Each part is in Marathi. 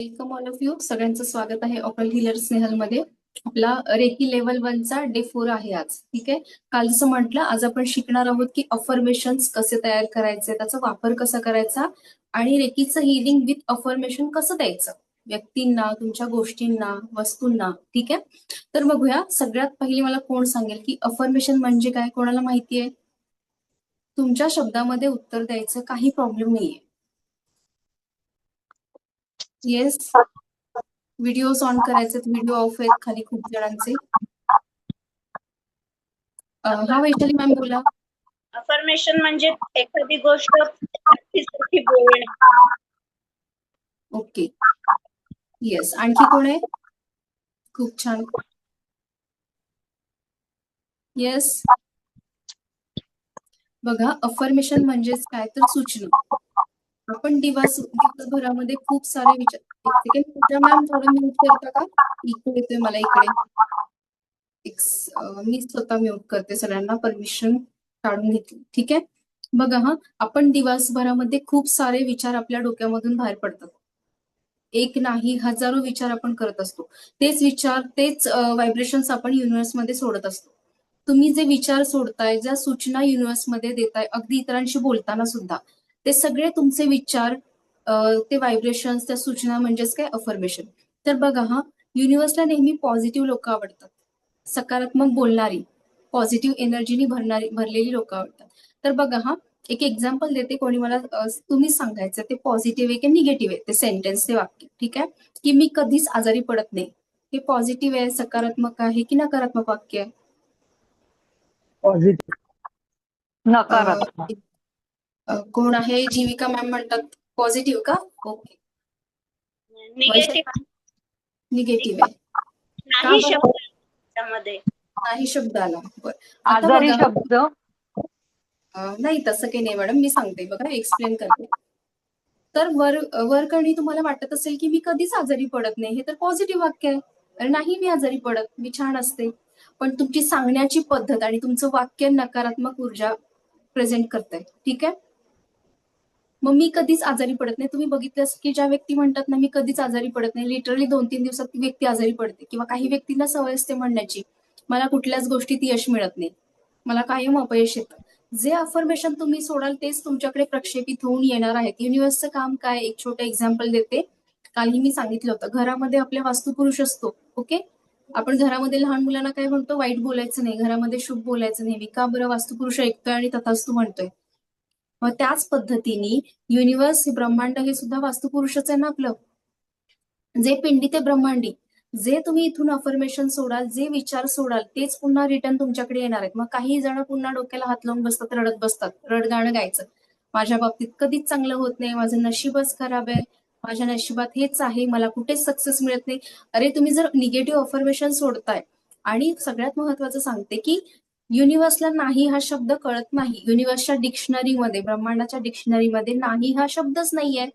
Welcome all of you. सगळ्यांचं स्वागत आहे ऑकल्ट हीलर स्नेहल मध्ये. आपला रेकी लेवल 1 चा डे 4 आहे आज. ठीक आहे. काल जसं म्हटलं, आज आपण शिकणार आहोत की अफर्मेशन्स कसे तयार करायचे, त्याचा वापर कसा करायचा आणि रेकीचं हिलिंग विथ अफर्मेशन कसं द्यायचं व्यक्तींना, तुमच्या गोष्टींना, वस्तूंना. ठीक आहे. तर बघूया, सगळ्यात पहिली मला कोण सांगेल की अफर्मेशन म्हणजे काय? कोणाला माहितीये? तुमच्या शब्दामध्ये उत्तर द्यायचं, काही प्रॉब्लेम नाहीये. येस. व्हिडिओज ऑन करायचे, व्हिडिओ ऑफ आहेत खाली खूप जणांचे. हा वैशाली मॅम बोला. अफर्मेशन म्हणजे एखादी गोष्ट सारखी बोलणे. ओके. येस. आणखी कोण आहे? खूप छान. येस. बघा, अफर्मेशन म्हणजेच काय तर सूचना. आपण दिवसभरामध्ये खूप सारे विचार. एक सेकंड, पूजा मॅम थोडं म्यूट करता का? इकडे येतोय मला इकडे. मी स्वतः म्यूट करते, सगळ्यांना परमिशन काढून घेतली. ठीक आहे. बघा हा, आपण दिवसभरामध्ये खूप सारे विचार आपल्या डोक्यामधून बाहेर पडतात. एक नाही, हजारो विचार आपण करत असतो. तेच विचार, तेच व्हायब्रेशन्स आपण युनिव्हर्समध्ये सोडत असतो. तुम्ही जे विचार सोडताय, ज्या सूचना युनिव्हर्समध्ये देताय, अगदी इतरांशी बोलताना सुद्धा, ते सगळे तुमचे विचार, ते व्हायब्रेशन्स, त्या सूचना म्हणजेच काय अफर्मेशन. तर बघा हा, युनिव्हर्सला नेहमी पॉझिटिव्ह लोक आवडतात, सकारात्मक बोलणारी, पॉझिटिव्ह एनर्जीनी भरलेली लोक आवडतात. तर बघा हा, एक एक्झाम्पल देते. कोणी मला तुम्ही सांगायचं ते पॉझिटिव्ह आहे की निगेटिव्ह आहे, ते सेंटेन्स, ते वाक्य. ठीक आहे. की मी कधीच आजारी पडत नाही, हे पॉझिटिव्ह आहे, सकारात्मक आहे की नकारात्मक वाक्य आहे? पॉझिटिव्ह. नकारात्मक. कोण आहे? जीविका मॅम म्हणतात पॉझिटिव्ह का? ओके. निगेटिव्ह निगेटिव्ह आहे का नाही बरं? शब्द त्यामध्ये. नाही शब्द आला. बरं, आता आजारी बघा. शब्द. नाही, तसं काही नाही मॅडम, मी सांगते बघा, एक्सप्लेन करते. तर वरकरणी तुम्हाला वाटत असेल की मी कधीच आजारी पडत नाही, हे तर पॉझिटिव्ह वाक्य आहे. अरे नाही, मी आजारी पडत, मी छान असते. पण तुमची सांगण्याची पद्धत आणि तुमचं वाक्य नकारात्मक ऊर्जा प्रेझेंट करताय. ठीक आहे. मग मी कधीच आजारी पडत नाही, तुम्ही बघितलं की ज्या व्यक्ती म्हणतात ना मी कधीच आजारी पडत नाही, लिटरली 2-3 दिवसात ती व्यक्ती आजारी पडते. किंवा काही व्यक्तींना सवय असते म्हणण्याची, मला कुठल्याच गोष्टीत यश मिळत नाही, मला कायम अपयश येतं. जे अफर्मेशन तुम्ही सोडाल तेच तुमच्याकडे प्रक्षेपित होऊन येणार आहेत. युनिव्हर्सचं काम काय? एक छोटं एक्झाम्पल देते. कालही मी सांगितलं होतं, घरामध्ये आपल्या वास्तुपुरुष असतो. ओके. आपण घरामध्ये लहान मुलांना काय म्हणतो? वाईट बोलायचं नाही, घरामध्ये शुभ बोलायचं नाही. का बरं? वास्तुपुरुष ऐकतोय आणि तथास्तु म्हणतोय. मग त्याच पद्धतीने युनिव्हर्स, ब्रह्मांड हे सुद्धा वास्तुपुरुषच आहे ना आपलं. जे पिंडी ते ब्रह्मांडी, जे तुम्ही इथून अफर्मेशन सोडाल, जे विचार सोडाल, तेच पुन्हा रिटर्न तुमच्याकडे येणार आहेत. मग काही जण पुन्हा डोक्याला हात लावून बसतात, रडत बसतात, रडगाणं गायचं, माझ्या बाबतीत कधीच चांगलं होत नाही, माझं नशीबच खराब आहे, माझ्या नशिबात हेच आहे, मला कुठेच सक्सेस मिळत नाही. अरे तुम्ही जर निगेटिव्ह अफर्मेशन सोडताय, आणि सगळ्यात महत्वाचं सांगते की युनिव्हर्सला नाही हा शब्द कळत नाही. युनिव्हर्सच्या डिक्शनरीमध्ये, ब्रह्मांडाच्या डिक्शनरीमध्ये नाही हा शब्दच नाहीये.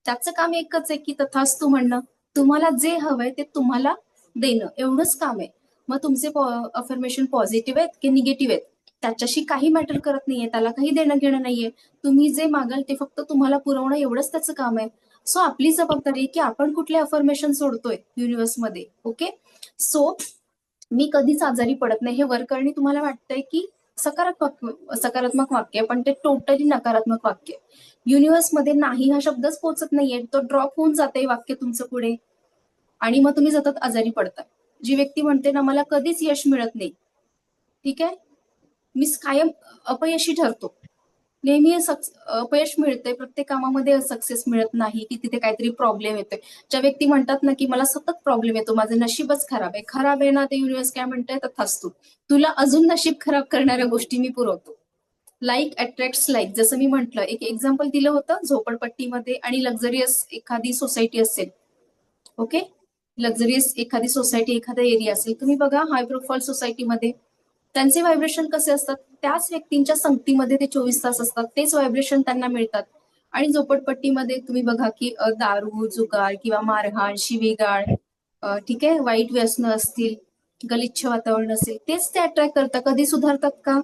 त्याचं काम एकच आहे की तथास्तु म्हणणं. तुम्हाला जे हवंय ते तुम्हाला देणं, एवढंच काम आहे. मग तुमचे अफर्मेशन पॉझिटिव्ह आहेत की निगेटिव्ह आहेत, त्याच्याशी काही मॅटर करत नाहीये, त्याला काही देणं घेणं नाहीये. तुम्ही जे मागाल ते फक्त तुम्हाला पुरवणं, एवढंच त्याचं काम आहे. सो आपली जबाबदारी आहे की आपण कुठले अफर्मेशन सोडतोय युनिव्हर्समध्ये. ओके. सो मी कधीच आजारी पडत नाही, हे वरकरणी तुम्हाला वाटतंय की सकारात्मक वाक्य, पण ते टोटली नकारात्मक वाक्य. युनिव्हर्समध्ये नाही हा शब्दच पोचत नाहीये, तो ड्रॉप होऊन जाते वाक्य तुमचं पुढे, आणि मग तुम्ही सतत आजारी पडताय. जी व्यक्ती म्हणते ना मला कधीच यश मिळत नाही, ठीक आहे, मी कायम अपयशी ठरतो, नेहमी अपयश मिळते, प्रत्येक कामामध्ये सक्सेस मिळत नाही, की तिथे काहीतरी प्रॉब्लेम येतोय. ज्या व्यक्ती म्हणतात ना की मला सतत प्रॉब्लेम येतो, माझं नशीबच खराब आहे, खराब आहे ना, ते युनिव्हर्स काय म्हणतंय? तथास्तु, तुला अजून नशीब खराब करणाऱ्या गोष्टी मी पुरवतो. लाईक अट्रॅक्ट्स लाईक, जसं मी म्हटलं, एक एक्झाम्पल दिलं होतं, झोपडपट्टीमध्ये आणि लक्झरियस एखादी सोसायटी असेल. ओके. लक्झरियस एखादी सोसायटी, एखादा एरिया असेल, तुम्ही बघा हाय प्रोफाईल सोसायटीमध्ये त्यांचे व्हायब्रेशन कसे असतात? त्याच व्यक्तींच्या संगतीमध्ये ते 24 तास असतात, तेच व्हायब्रेशन त्यांना मिळतात. आणि झोपडपट्टीमध्ये तुम्ही बघा की दारू, जुगार किंवा मारहाण, शिवीगाळ, ठीक आहे, वाईट व्यसनं असतील, गलिच्छ वातावरण असेल, तेच ते अट्रॅक्ट करतात. कधी सुधारतात का?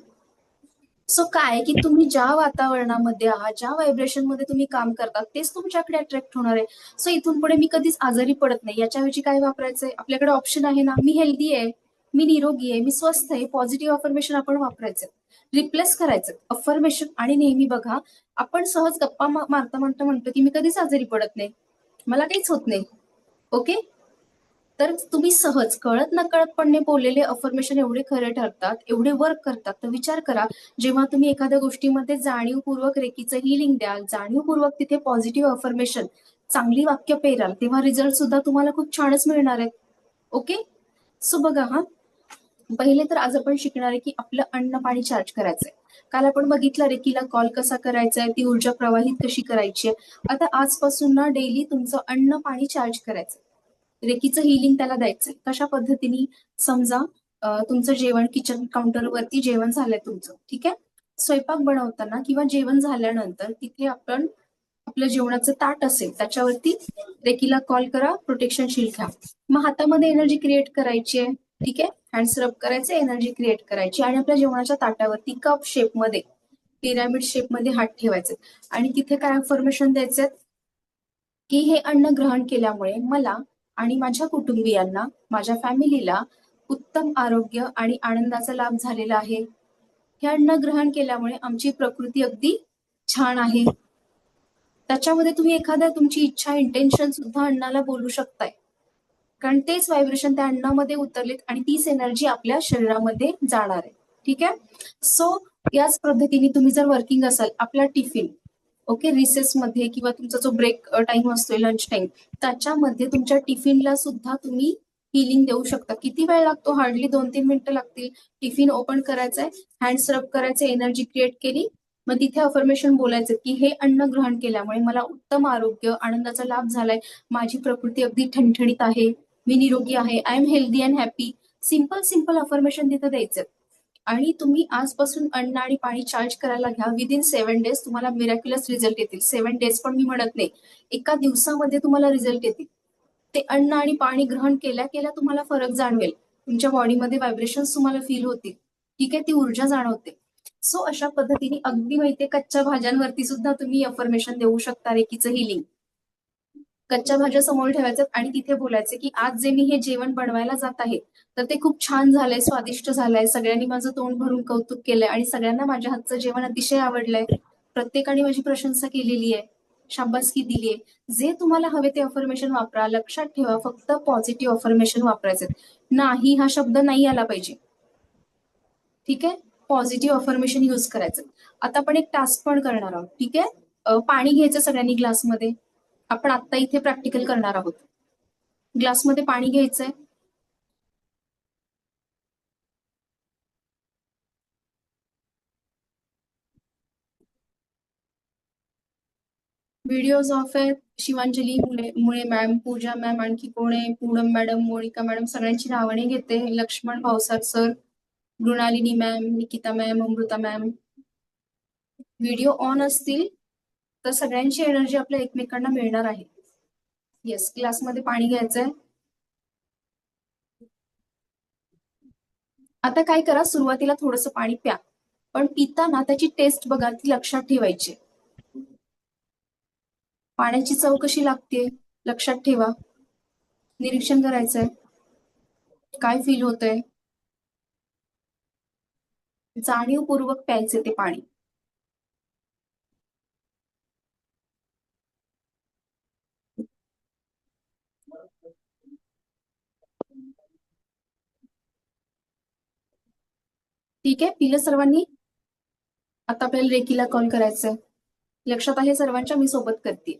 सो काय की तुम्ही ज्या वातावरणामध्ये आहात, ज्या व्हायब्रेशन मध्ये तुम्ही काम करतात, तेच तुमच्याकडे अट्रॅक्ट होणार आहे. सो इथून पुढे मी कधीच आजारी पडत नाही, याच्याऐवजी काय वापरायचंय, आपल्याकडे ऑप्शन आहे ना, मी हेल्दी आहे, मी निरोगी आहे, मी स्वस्थ आहे, पॉझिटिव्ह अफर्मेशन आपण वापरायचं, रिप्लेस करायचं अफर्मेशन. आणि नेहमी बघा, आपण सहज गप्पा मारता मारता म्हणतो की मी कधीच आजारी पडत नाही, मला काहीच होत नाही. ओके, तर तुम्ही सहज कळत नकळतपणे बोललेले अफर्मेशन एवढे खरे ठरतात, एवढे वर्क करतात. तर विचार करा, जेव्हा तुम्ही एखाद्या गोष्टीमध्ये जाणीवपूर्वक रेकीचं हिलिंग द्याल, जाणीवपूर्वक तिथे पॉझिटिव्ह अफर्मेशन, चांगली वाक्य पेराल, तेव्हा रिझल्ट सुद्धा तुम्हाला खूप छानच मिळणार आहेत. ओके, सो बघा हा, पहिले तर आज आपण शिकणार आहे की आपलं अन्न पाणी चार्ज करायचंय. काल आपण बघितलं रेकीला कॉल कसा करायचा आहे, ती ऊर्जा प्रवाहित कशी करायची आहे. आता आजपासून ना डेली तुमचं अन्न पाणी चार्ज करायचंय, रेकीचं हिलिंग त्याला द्यायचंय. कशा पद्धतीने, समजा तुमचं जेवण किचन काउंटरवरती जेवण झालंय तुमचं, ठीक आहे. स्वयंपाक बनवताना किंवा जेवण झाल्यानंतर तिथे आपण आपलं जेवणाचं ताट असेल त्याच्यावरती रेकीला कॉल करा, प्रोटेक्शन शील्ड घ्या. मग हातामध्ये एनर्जी क्रिएट करायची आहे, ठीक आहे. हँड्स रब करायचे, एनर्जी क्रिएट करायची आणि आपल्या जेवणाच्या ताटावरती कप शेपमध्ये, पिरामिड शेपमध्ये हात ठेवायचे आणि तिथे काय अफर्मेशन द्यायचे की हे अन्न ग्रहण केल्यामुळे मला आणि माझ्या कुटुंबियांना, माझ्या फॅमिलीला उत्तम आरोग्य आणि आनंदाचा लाभ झालेला आहे. हे अन्न ग्रहण केल्यामुळे आमची प्रकृती अगदी छान आहे. त्याच्यामध्ये तुम्ही एखाद्या तुमची इच्छा, इंटेन्शन सुद्धा अन्नाला बोलू शकताय, कारण तेच व्हायब्रेशन त्या अन्नामध्ये उतरलेत आणि तीच एनर्जी आपल्या शरीरामध्ये जाणार आहे. ठीक आहे. सो याच पद्धतीने तुम्ही जर वर्किंग असाल, आपला टिफिन, ओके, रिसेस मध्ये किंवा तुमचा जो ब्रेक टाइम असतोय, लंच टाइम, त्याच्यामध्ये तुमच्या टिफिनला सुद्धा तुम्ही हिलिंग देऊ शकता. किती वेळ लागतो, हार्डली 2-3 मिनिटं लागतील. टिफिन ओपन करायचंय, हँड्स रब करायचे, एनर्जी क्रिएट केली, मग तिथे अफर्मेशन बोलायचं की हे अन्न ग्रहण केल्यामुळे मला उत्तम आरोग्य, आनंदाचा लाभ झालाय, माझी प्रकृती अगदी ठणठणीत आहे, मी निरोगी आहे, I am healthy and happy. Simple simple affirmation तिथे द्यायचं आणि तुम्ही आजपासून अन्न आणि पाणी चार्ज करायला घ्या. विदिन 7 डेज तुम्हाला मिरॅक्युलस रिझल्ट येतील. 7 डेज पण मी म्हणत नाही, एका दिवसामध्ये तुम्हाला रिझल्ट येतील. ते अन्न आणि पाणी ग्रहण केल्या केल्या तुम्हाला फरक जाणवेल, तुमच्या बॉडीमध्ये व्हायब्रेशन्स तुम्हाला फील होतील, ठीक आहे, ती ऊर्जा जाणवते. सो अशा पद्धतीने अगदी माहितीये, कच्च्या भाज्यांवरती सुद्धा तुम्ही अफर्मेशन देऊ शकता, रेकीचं हिलिंग. कच्च्या भाज्या समोर ठेवायच्यात आणि तिथे बोलायचे की आज जे मी हे जेवण बनवायला जात आहे तर ते खूप छान झालंय, स्वादिष्ट झालंय, सगळ्यांनी माझं तोंड भरून कौतुक केलंय आणि सगळ्यांना माझ्या हातचं जेवण अतिशय आवडलंय, प्रत्येकाने माझी प्रशंसा केलेली आहे, शाबासकी दिलीये. जे तुम्हाला हवे ते अफर्मेशन वापरा. लक्षात ठेवा, फक्त पॉझिटिव्ह अफर्मेशन वापरायचे, नाही हा शब्द नाही आला पाहिजे, ठीक आहे. पॉझिटिव्ह अफर्मेशन युज करायचं. आता आपण एक टास्क पण करणार आहोत, ठीक आहे. पाणी घ्यायचं सगळ्यांनी ग्लासमध्ये. आपण आता इथे प्रॅक्टिकल करणार आहोत. ग्लासमध्ये पाणी घ्यायचंय, व्हिडिओज ऑफ आहेत. शिवांजली मुळे मॅम, पूजा मॅम, आणखी कोण आहे, पूनम मॅडम, मोनिका मॅडम, सगळ्यांची नावणे घेते. Laxman Bhavsar sir, Mrunalini ma'am, Nikita ma'am, Amruta ma'am. Video on असतील तर सगळ्यांची एनर्जी आपल्या एकमेकांना मिळणार आहे. येस, ग्लासमध्ये पाणी घ्यायचंय. आता काय करा, सुरुवातीला थोडंसं पाणी प्या, पण पिताना त्याची टेस्ट बघा, ती लक्षात ठेवायची. पाण्याची चव कशी लागते लक्षात ठेवा, निरीक्षण करायचंय, काय फील होतंय, जाणीवपूर्वक प्यायचे ते पाणी. ठीक आहे, पिलं सर्वांनी. आता आपल्याला रेकीला कॉल करायचंय. लक्षात आहे सर्वांच्या, मी सोबत करते.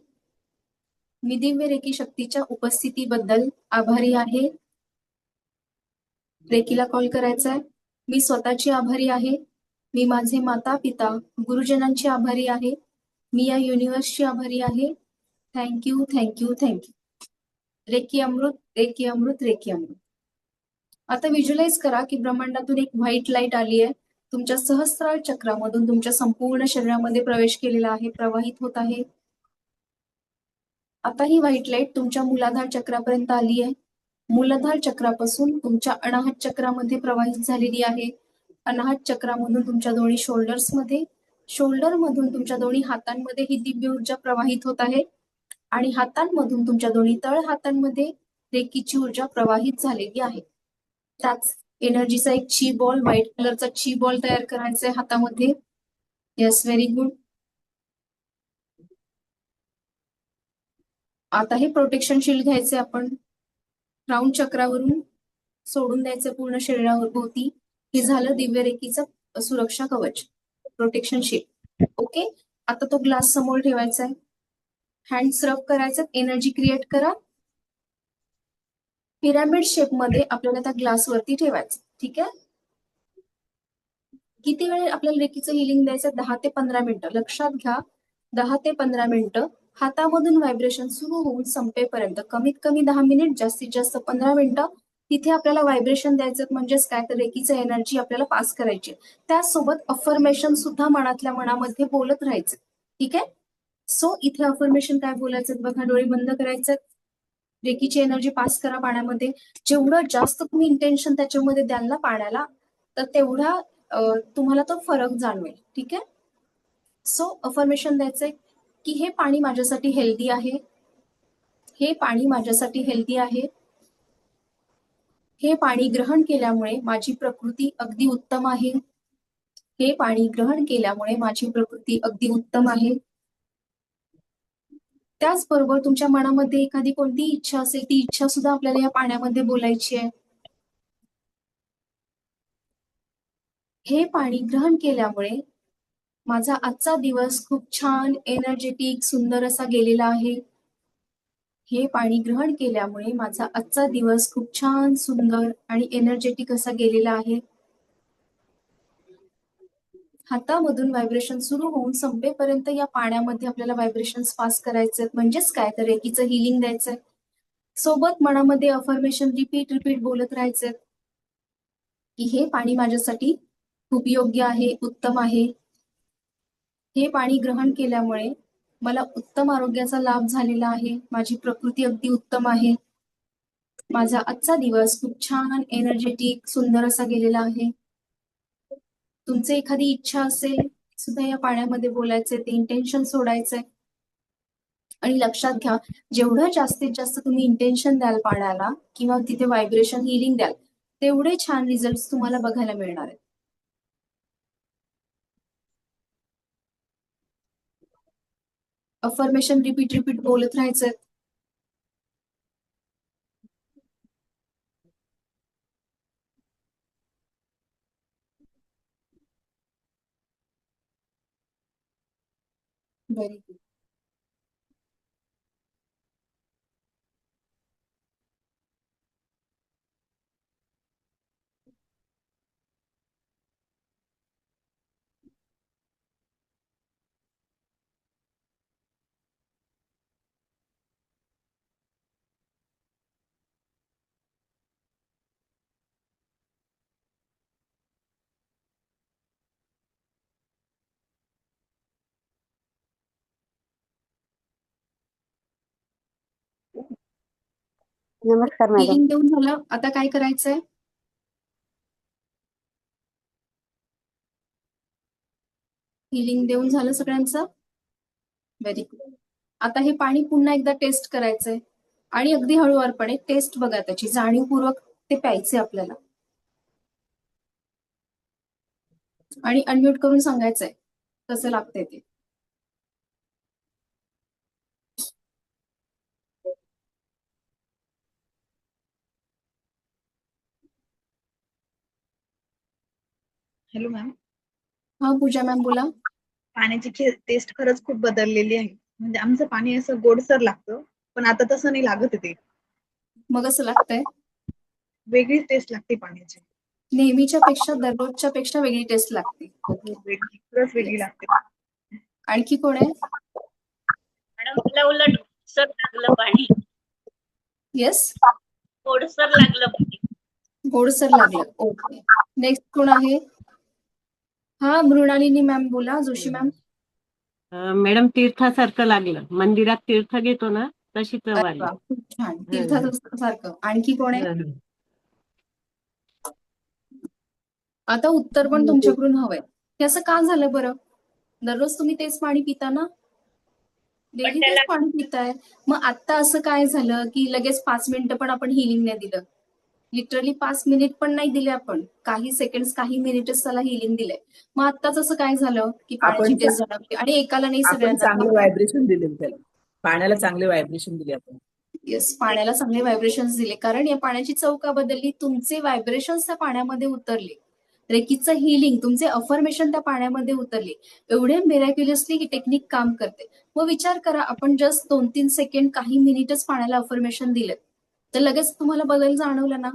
मी दिव्य रेकी शक्तीच्या उपस्थितीबद्दल आभारी आहे. रेकीला कॉल करायचाय. मी स्वतःची आभारी आहे, मी माझे माता पिता गुरुजनांची आभारी आहे, मी या युनिव्हर्सची आभारी आहे. Thank you thank you thank you. रेकी अमृत, रेकी अमृत, रेकी अमृत. आता व्हिज्युअलाइज करा की ब्रह्मांडातून एक व्हाईट लाईट आली आहे, तुमच्या सहस्रार चक्रामधून तुमच्या संपूर्ण शरीरामध्ये प्रवेश केलेला आहे, प्रवाहित होत आहे. आता ही व्हाईट लाईट तुमच्या मूलाधार चक्रापर्यंत आली आहे, मूलाधार चक्रापासून तुमच्या अनाहत चक्रामध्ये प्रवाहित झालेली आहे अनाहत चक्रामधून तुमच्या दोन्ही शोल्डर्समध्ये, शोल्डर मधून तुमच्या दोन्ही हातांमध्ये ही दिव्य ऊर्जा प्रवाहित होत आहे आणि हातांमधून तुमच्या दोन्ही तळ हातांमध्ये रेकीची ऊर्जा प्रवाहित झालेली आहे. त्याच एनर्जीचा एक ची बॉल, व्हाईट कलरचा ची बॉल तयार करायचा आहे हातामध्ये. Yes, very good. आता हे प्रोटेक्शन शील्ड घ्यायचे आपण, क्राउन चक्रावरून सोडून द्यायचं पूर्ण शरीरावर भोवती. हे झालं दिव्य रेकीचं सुरक्षा कवच, प्रोटेक्शन शील्ड. ओके, आता तो ग्लास समोर ठेवायचा आहे, हँड्स रब करायचं, एनर्जी क्रिएट करा. पिरामिड शेप मध्ये आपल्याला त्या ग्लासवरती ठेवायचं. ठीक आहे. किती वेळ आपल्याला रेकीचं हिलिंग द्यायचं? 10 ते 15 मिनिटं. लक्षात घ्या, 10 ते 15 मिनिटं हातामधून व्हायब्रेशन सुरू होऊन संपेपर्यंत, कमीत कमी 10 मिनिट, जास्तीत जास्त 15 मिनिटं तिथे आपल्याला व्हायब्रेशन द्यायचं. म्हणजेच काय, तर रेकीचं एनर्जी आपल्याला पास करायची. त्यासोबत अफर्मेशन सुद्धा मनातल्या मनामध्ये बोलत राहायचं. ठीक आहे. सो इथे अफर्मेशन काय बोलायचं बघा, डोळे बंद करायचं, रेकीची एनर्जी पास करा पाण्यामध्ये. जेवढं जास्त तुम्ही इंटेन्शन त्याच्यामध्ये द्याल ना पाण्याला, तर तेवढा तुम्हाला तो फरक जाणवेल. ठीक आहे. सो अफर्मेशन द्यायचंय की हे पाणी माझ्यासाठी हेल्दी आहे, हे पाणी माझ्यासाठी हेल्दी आहे, हे पाणी ग्रहण केल्यामुळे माझी प्रकृती अगदी उत्तम आहे, हे पाणी ग्रहण केल्यामुळे माझी प्रकृती अगदी उत्तम आहे. त्याचबरोबर तुमच्या मनामध्ये एखादी कोणती इच्छा असेल, ती इच्छा सुद्धा आपल्याला या पाण्यामध्ये बोलायची आहे. हे पाणी ग्रहण केल्यामुळे माझा आजचा दिवस खूप छान, एनर्जेटिक, सुंदर असा गेलेला आहे. हे पाणी ग्रहण केल्यामुळे माझा आजचा दिवस खूप छान, सुंदर आणि एनर्जेटिक असा गेलेला आहे. हातामधून व्हायब्रेशन सुरू होऊन संपेपर्यंत या पाण्यामध्ये आपल्याला व्हायब्रेशन पास करायचे. म्हणजेच काय, तर रेकीचं हिलिंग द्यायचंय. सोबत मनामध्ये अफर्मेशन रिपीट बोलत राहायचे की हे पाणी माझ्यासाठी खूप योग्य आहे, उत्तम आहे. हे पाणी ग्रहण केल्यामुळे मला उत्तम आरोग्याचा लाभ झालेला आहे, माझी प्रकृती अगदी उत्तम आहे, माझा आजचा दिवस खूप छान, एनर्जेटिक, सुंदर असा गेलेला आहे. तुमची एखादी इच्छा असेल सुद्धा या पाण्यामध्ये बोलायचंय, ते इंटेन्शन सोडायचंय. आणि लक्षात घ्या, जेवढं जास्तीत जास्त तुम्ही इंटेन्शन द्याल पाण्याला किंवा तिथे व्हायब्रेशन हिलिंग द्याल, तेवढे छान रिझल्ट तुम्हाला बघायला मिळणार आहेत. अफर्मेशन रिपीट बोलत राहायचं. Very good. नमस्कार मॅडम. हिलिंग देऊन झालं, आता काय करायचंय? हिलिंग देऊन झालं सगळ्यांचं? Very good. आता हे पाणी पुन्हा एकदा टेस्ट करायचंय आणि अगदी हळूवारपणे टेस्ट बघा, त्याची जाणीवपूर्वक ते प्यायचे आपल्याला. आणि अनम्यूट करून सांगायचंय कसं लागतंय ते. Hello ma'am. हा पूजा मॅम बोला. पाण्याची टेस्ट खरंच खूप बदललेली आहे. म्हणजे आमचं पाणी असं गोडसर लागतं, पण आता तसं नाही लागत ते. मग असं लागतंय? वेगळीच टेस्ट लागते पाण्याची. नेहमीच्या पेक्षा, दररोजच्या पेक्षा वेगळी टेस्ट लागते. खरंच वेगळी लागते. आणखी कोण आहे? मॅडम मला उलट गोडसर लागलं पाणी. येस, गोडसर लागलं पाणी. गोडसर लागलं. ओके, नेक्स्ट कोण आहे? हा, मृणालिनी मॅम बोला. जोशी मॅम. मॅडम तीर्थासारखं लागलं, मंदिरात तीर्थ घेतो ना तशी चव आली. खूप छान, तीर्थासारखं. आणखी कोण आहे? आता उत्तर पण तुमच्याकडून हवंय. हे असं का झालं बरं? दररोज तुम्ही तेच पाणी पिता ना? डेली तेच पाणी पिताय. मग आता असं काय झालं की लगेच 5 मिनिटं पण आपण हिलिंग नाही दिलं. लिटरली 5 मिनिट पण नाही दिले आपण. काही सेकंड्स, काही मिनिटच त्याला हिलिंग दिलंय. मग आत्ताच असं काय झालं की पाण्याची आपण टेस्ट जाणवली आणि एकाला नाही आपण सगळ्यांना. चांगले व्हायब्रेशन दिले त्याला, पाण्याला चांगले व्हायब्रेशन दिले आपण. येस, पाण्याला चांगले व्हायब्रेशन्स दिले, कारण या पाण्याची चव का बदलली? तुमचे व्हायब्रेशन्स त्या पाण्यामध्ये उतरले. रेकीचं हिलिंग, तुमचे अफर्मेशन त्या पाण्यामध्ये उतरले. एवढे मिरॅक्युलसली ही टेक्निक काम करते. मग विचार करा, आपण जस्ट 2-3 सेकंड, काही मिनिटच पाण्याला अफर्मेशन दिले, तर लगेच तुम्हाला बदल जाणवला ना?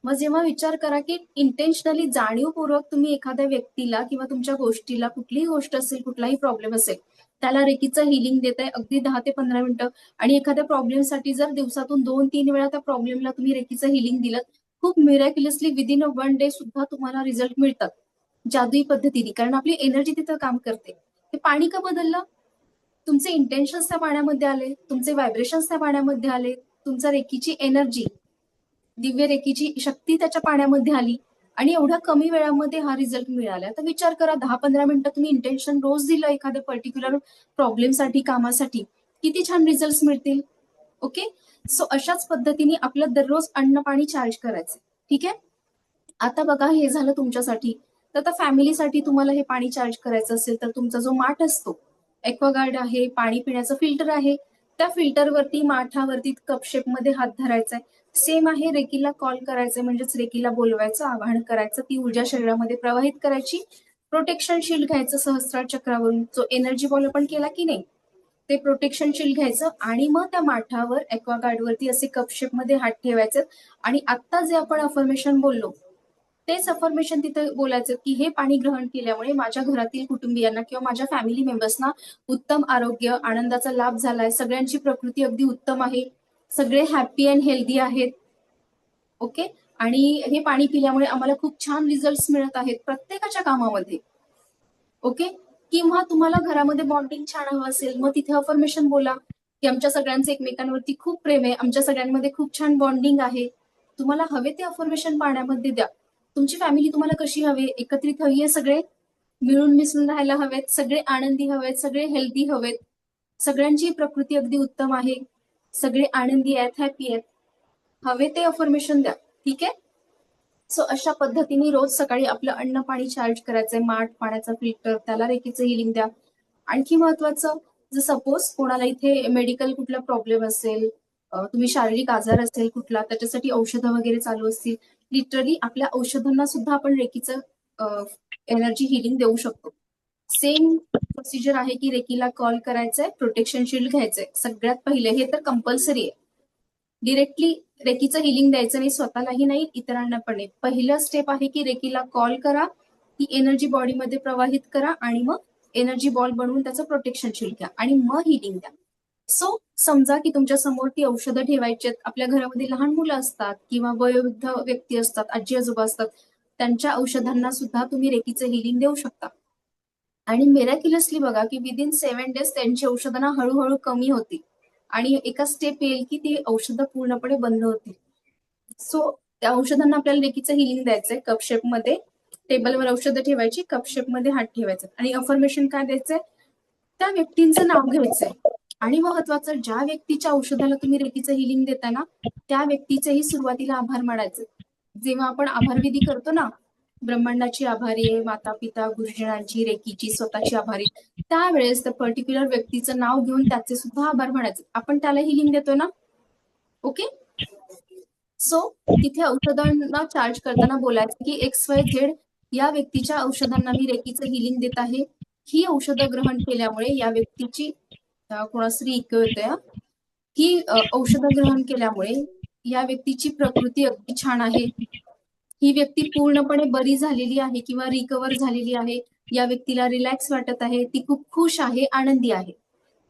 मग जेव्हा विचार करा की इंटेन्शनली, जाणीवपूर्वक तुम्ही एखाद्या व्यक्तीला किंवा तुमच्या गोष्टीला, कुठलीही गोष्ट असेल, कुठलाही प्रॉब्लेम असेल, त्याला रेकीचं हिलिंग देत आहे अगदी 10 ते 15 मिनिटं. आणि एखाद्या प्रॉब्लेमसाठी जर दिवसातून 2-3 वेळा त्या प्रॉब्लेमला तुम्ही रेकीचं हिलिंग दिलं, खूप मिरॅक्युलसली विदिन अ 1 डे सुद्धा तुम्हाला रिझल्ट मिळतात जादुई पद्धतीने, कारण आपली एनर्जी तिथं काम करते. हे पाणी का बदललं? तुमचे इंटेन्शन्स त्या पाण्यामध्ये आले, तुमचे व्हायब्रेशन्स त्या पाण्यामध्ये आले, तुमचा रेकीची एनर्जी, दिव्य रेकीची शक्ती त्याच्या पाण्यामध्ये आली आणि एवढ्या कमी वेळामध्ये हा रिझल्ट मिळाला. तर विचार करा, 10-15 मिनिटं तुम्ही इंटेन्शन रोज दिलं एखाद्या पर्टिक्युलर प्रॉब्लेमसाठी, कामासाठी, किती छान रिझल्ट मिळतील. ओके, सो अशाच पद्धतीने आपलं दररोज अन्न पाणी चार्ज करायचं. ठीक आहे. आता बघा, हे झालं तुमच्यासाठी. तर आता फॅमिलीसाठी तुम्हाला हे पाणी चार्ज करायचं असेल तर तुमचा जो माठ असतो, एक्वागार्ड आहे, पाणी पिण्याचं फिल्टर आहे, त्या फिल्टरवरती, माठावरती कप शेप मध्ये हात धरायचा आहे. सेम आहे, रेकीला कॉल करायचंय, म्हणजेच रेकीला बोलवायचं, आवाहन करायचं, ती ऊर्जा शरीरामध्ये प्रवाहित करायची. प्रोटेक्शन शिल्ड घ्यायचं सहस्रार चक्रावरून, जो एनर्जी बॉल आपण केला की नाही, ते प्रोटेक्शन शिल्ड घ्यायचं आणि मग त्या माठावर, एक्वागार्डवरती असे कप शेप मध्ये हात ठेवायचे आणि आता जे आपण अफर्मेशन बोललो, तेच अफर्मेशन तिथे बोलायचं की हे पाणी ग्रहण केल्यामुळे माझ्या घरातील कुटुंबियांना किंवा माझ्या फॅमिली मेंबर्सना उत्तम आरोग्य, आनंदाचा लाभ झालाय, सगळ्यांची प्रकृती अगदी उत्तम आहे, सगळे हॅपी अँड हेल्दी आहेत. ओके, आणि हे पाणी पिल्यामुळे आम्हाला खूप छान रिझल्ट मिळत आहेत प्रत्येकाच्या कामामध्ये. ओके, किंवा तुम्हाला घरामध्ये बॉन्डिंग छान हवं असेल, मग तिथे अफर्मेशन बोला की आमच्या सगळ्यांचे एकमेकांवरती खूप प्रेम आहे, आमच्या सगळ्यांमध्ये खूप छान बॉन्डिंग आहे. तुम्हाला हवे ते अफर्मेशन पाण्यामध्ये द्या. तुमची फॅमिली तुम्हाला कशी हवी? एकत्रित हवी आहे, सगळे मिळून मिसळून राहायला हवेत, सगळे आनंदी हवेत, सगळे हेल्दी हवेत, सगळ्यांची प्रकृती अगदी उत्तम आहे, सगळे आनंदी आहेत, हॅपी आहेत. हवे ते अफर्मेशन द्या. ठीक आहे. सो अशा पद्धतीने रोज सकाळी आपलं अन्न पाणी चार्ज करायचंय, माठ, पाण्याचा फिल्टर, त्याला रेकीचं हिलिंग द्या. आणखी महत्वाचं, जर सपोज कोणाला इथे मेडिकल कुठला प्रॉब्लेम असेल, तुम्ही शारीरिक आजार असेल कुठला, त्याच्यासाठी औषधं वगैरे चालू असतील, लिटरली आपल्या औषधांना सुद्धा आपण रेकीचं एनर्जी हिलिंग देऊ शकतो. सेम प्रोसिजर आहे की रेकीला कॉल करायचंय, प्रोटेक्शन शिल्ड घ्यायचंय. सगळ्यात पहिले, हे तर कंपल्सरी आहे, डिरेक्टली रेकीचं हिलिंग द्यायचं नाही, स्वतःलाही नाही, इतरांना पण नाही. पहिलं स्टेप आहे की रेकीला कॉल करा, ती एनर्जी बॉडीमध्ये प्रवाहित करा आणि मग एनर्जी बॉल बनवून त्याचं प्रोटेक्शन शिल्ड घ्या आणि मग हिलिंग द्या. सो समजा की तुमच्या समोर ती औषधं ठेवायची आहेत, आपल्या घरामध्ये लहान मुलं असतात किंवा वयोवृद्ध व्यक्ती असतात, आजी आजोबा असतात, त्यांच्या औषधांना सुद्धा तुम्ही रेकीचं हिलिंग देऊ शकता. आणि मिरॅक्युलसली बघा की विदिन 7 डेज त्यांची औषधं हळूहळू कमी होती आणि एका स्टेप येईल की ती औषधं पूर्णपणे बंद होतील. सो त्या औषधांना आपल्याला रेकीचं हिलिंग द्यायचंय. कप शेप मध्ये टेबलवर औषधं ठेवायची, कप शेप मध्ये हात ठेवायचे आणि अफर्मेशन काय द्यायचंय? त्या व्यक्तींचं नाव घ्यायचंय. आणि महत्वाचं, ज्या व्यक्तीच्या औषधाला तुम्ही रेकीचं हिलिंग देताय ना, त्या व्यक्तीचेही सुरुवातीला आभार मानायचे. जेव्हा आपण आभार विधी करतो ना, ब्रह्मांडाची आभारी आहे, माता पिता, गुरुजनांची, रेकीची, स्वतःची आभारी, त्यावेळेस त्या पर्टिक्युलर व्यक्तीचं नाव घेऊन त्याचे सुद्धा आभार मानायचे. आपण त्याला हिलिंग देतोय ना. ओके, सो तिथे औषधांना चार्ज करताना बोलायचं की XYZ या व्यक्तीच्या औषधांना मी रेकीचं हिलिंग देत आहे. ही औषधं ग्रहण केल्यामुळे या व्यक्तीची, कोणाश्री इको येते, ही औषधं ग्रहण केल्यामुळे या व्यक्तीची प्रकृती अगदी छान आहे, ही व्यक्ती पूर्णपणे बरी झालेली आहे किंवा रिकवर झालेली आहे, या व्यक्तीला रिलॅक्स वाटत आहे, ती खूप खुश आहे, आनंदी आहे.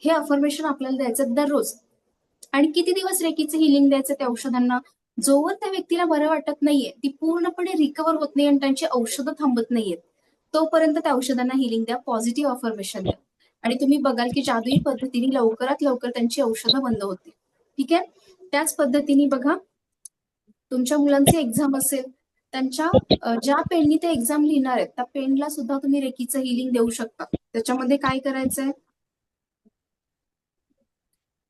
हे अफर्मेशन आपल्याला द्यायचं दररोज. आणि किती दिवस रेकीचं हिलिंग द्यायचं त्या औषधांना? जोवर त्या व्यक्तीला बरं वाटत नाहीये, ती पूर्णपणे रिकवर होत नाही आणि त्यांची औषधं थांबत नाहीयेत, तोपर्यंत त्या औषधांना हिलिंग द्या, पॉझिटिव्ह अफर्मेशन द्या. आणि तुम्ही बघाल की जादुई पद्धतीने लवकरात लवकर त्यांची औषधं बंद होतील. ठीक आहे. त्याच पद्धतीने बघा, तुमच्या मुलांचे एक्झाम असेल, त्यांच्या ज्या पेननी ते एक्झाम लिहिणार आहेत त्या पेनला सुद्धा तुम्ही रेकीचं हिलिंग देऊ शकता. त्याच्यामध्ये काय करायचंय,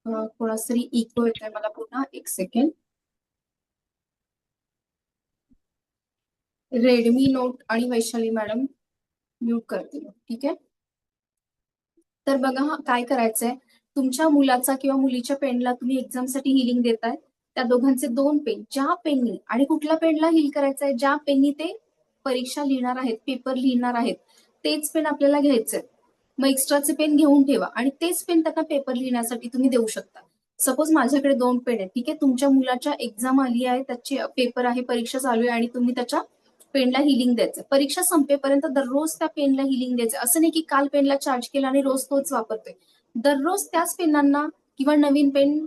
कोणाच तरी इको येत आहे मला पुन्हा, एक सेकंड. रेडमी नोट आणि वैशाली मॅडम म्यूट करते मग, ठीक आहे. तर बघा काय करायचंय, तुमच्या मुलाचा किंवा मुलीच्या पेनला तुम्ही एक्झामसाठी हिलिंग देताय, त्या दोघांचे 2 पेन, ज्या पेननी आणि कुठल्या पेनला हिल करायचंय, ज्या पेननी ते परीक्षा लिहिणार आहेत, पेपर लिहिणार आहेत, तेच पेन आपल्याला घ्यायचंय. मग एक्स्ट्राचे पेन घेऊन ठेवा आणि तेच पेन त्यांना पेपर लिहिण्यासाठी तुम्ही देऊ शकता. सपोज माझ्याकडे 2 पेन आहेत, ठीक आहे. तुमच्या मुलाच्या एक्झाम आली आहे, त्याची पेपर आहे, परीक्षा चालू आहे आणि तुम्ही त्याच्या पेनला हिलिंग द्यायचं. परीक्षा संपेपर्यंत दररोज त्या पेनला हिलिंग द्यायचं. असं नाही की काल पेनला चार्ज केला आणि रोज तोच वापरतोय. दररोज त्याच पेनांना किंवा नवीन पेन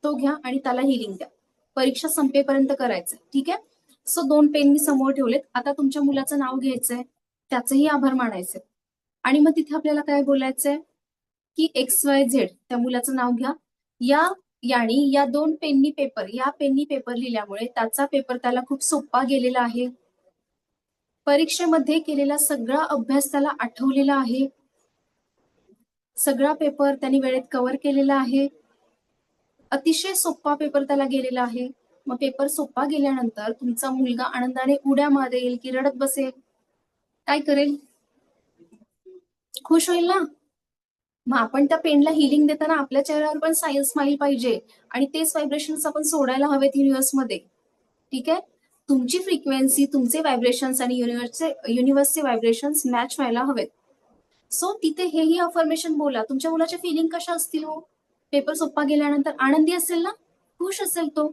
तो घ्या आणि त्याला हिलिंग द्या. परीक्षा संपेपर्यंत करायचं, ठीक आहे. सो 2 पेन मी समोर ठेवलेत. आता तुमच्या मुलाचं नाव घ्यायचंय, त्याचेही आभार मानायचे आणि मग तिथे आपल्याला काय बोलायचंय की XYZ त्या मुलाचं नाव घ्या. या 2 पेननी पेपर, या पेननी पेपर लिहिल्यामुळे त्याचा पेपर त्याला खूप सोपा गेलेला आहे. परीक्षेमध्ये केलेला सगळा अभ्यास त्याला आठवलेला आहे. सगळा पेपर त्यांनी वेळेत कव्हर केलेला आहे. अतिशय सोपा पेपर त्याला गेलेला आहे. मग पेपर सोपा गेल्यानंतर तुमचा मुलगा आनंदाने उड्या मारेल की रडत बसेल? काय करेल? खुश होईल ना. मग आपण त्या पेनला हिलिंग देताना आपल्या चेहऱ्यावर पण स्माइल पाहिजे आणि तेच व्हायब्रेशन्स आपण सोडायला हवेत युनिव्हर्समध्ये, ठीक आहे. तुमची फ्रिक्वेन्सी, तुमचे व्हायब्रेशन्स आणि युनिव्हर्सचे व्हायब्रेशन्स मॅच व्हायला हवेत. सो तिथे हेही अफर्मेशन बोला. तुमच्या मुलाच्या फिलिंग कशा असतील हो? पेपर सोपा गेल्यानंतर आनंदी असेल ना, खुश असेल तो.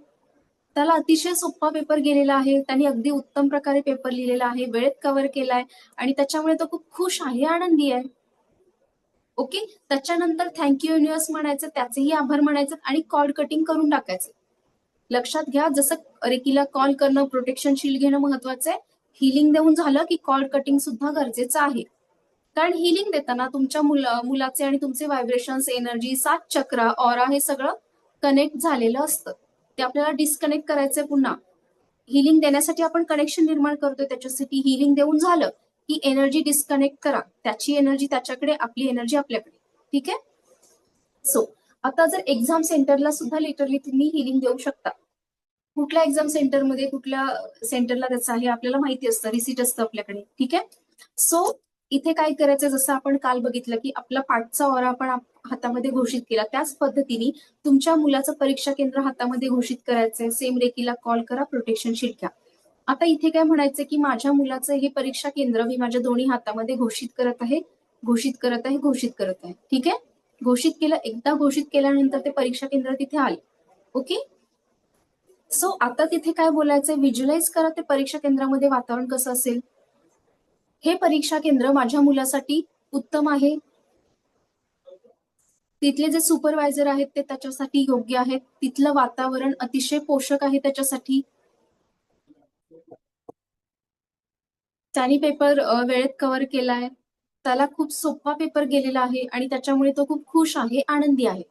त्याला अतिशय सोपा पेपर गेलेला आहे, त्यांनी अगदी उत्तम प्रकारे पेपर लिहिलेला आहे, वेळेत कव्हर केलाय आणि त्याच्यामुळे तो खूप खुश आहे, आनंदी आहे. ओके. त्याच्यानंतर थँक्यू युनिव्हर्स म्हणायचं, त्याचेही आभार मानायचं आणि कॉर्ड कटिंग करून टाकायचं. लक्षात घ्या, जसं रेकीला कॉल करणं, प्रोटेक्शन शील्ड घेणं महत्वाचं आहे, हिलिंग देऊन झालं की कॉर्ड कटिंग सुद्धा गरजेचं आहे. कारण हिलिंग देताना तुमच्या मुलाचे आणि तुमचे व्हायब्रेशन्स, एनर्जी, 7 चक्र, ऑरा हे सगळं कनेक्ट झालेलं असतं. ते आपल्याला डिस्कनेक्ट करायचंय. पुन्हा हिलिंग देण्यासाठी आपण कनेक्शन निर्माण करतोय, त्याच्यासाठी हिलिंग देऊन झालं की एनर्जी डिस्कनेक्ट करा. त्याची एनर्जी त्याच्याकडे, आपली एनर्जी आपल्याकडे, ठीक आहे. सो आता जर एक्झाम सेंटरला सुद्धा लिटरली तुम्ही हिलिंग देऊ शकता. कुठल्या एक्झाम सेंटरमध्ये, कुठल्या सेंटरला त्याचं आहे आपल्याला माहिती असतं, रिसिट असतं आपल्याकडे, ठीक आहे. सो इथे काय करायचं, जसं आपण काल बघितलं की आपला पाठचा ऑरा आपण हातामध्ये घोषित केला, त्याच पद्धतीने तुमच्या मुलाचं परीक्षा केंद्र हातामध्ये घोषित करायचंय. सेम रेकीला कॉल करा, प्रोटेक्शन शीट घ्या. आता इथे काय म्हणायचं की माझ्या मुलाचं हे परीक्षा केंद्र मी माझ्या दोन्ही हातामध्ये घोषित करत आहे, घोषित करत आहे, घोषित करत आहे, ठीक आहे. घोषित केलं. एकदा घोषित केल्यानंतर ते परीक्षा केंद्र तिथे आले. ओके. सो आता तिथे काय बोलायचंय, व्हिज्युअलाइज करा ते परीक्षा केंद्रामध्ये वातावरण कसं असेल. हे परीक्षा केंद्र माझ्या मुलासाठी उत्तम आहे. तिथले जे सुपरवायझर आहेत ते त्याच्यासाठी योग्य आहेत. तिथलं वातावरण अतिशय पोषक आहे त्याच्यासाठी. त्यांनी पेपर वेळेत कव्हर केलाय, त्याला खूप सोपा पेपर गेलेला आहे आणि त्याच्यामुळे तो खूप खुश आहे, आनंदी आहे.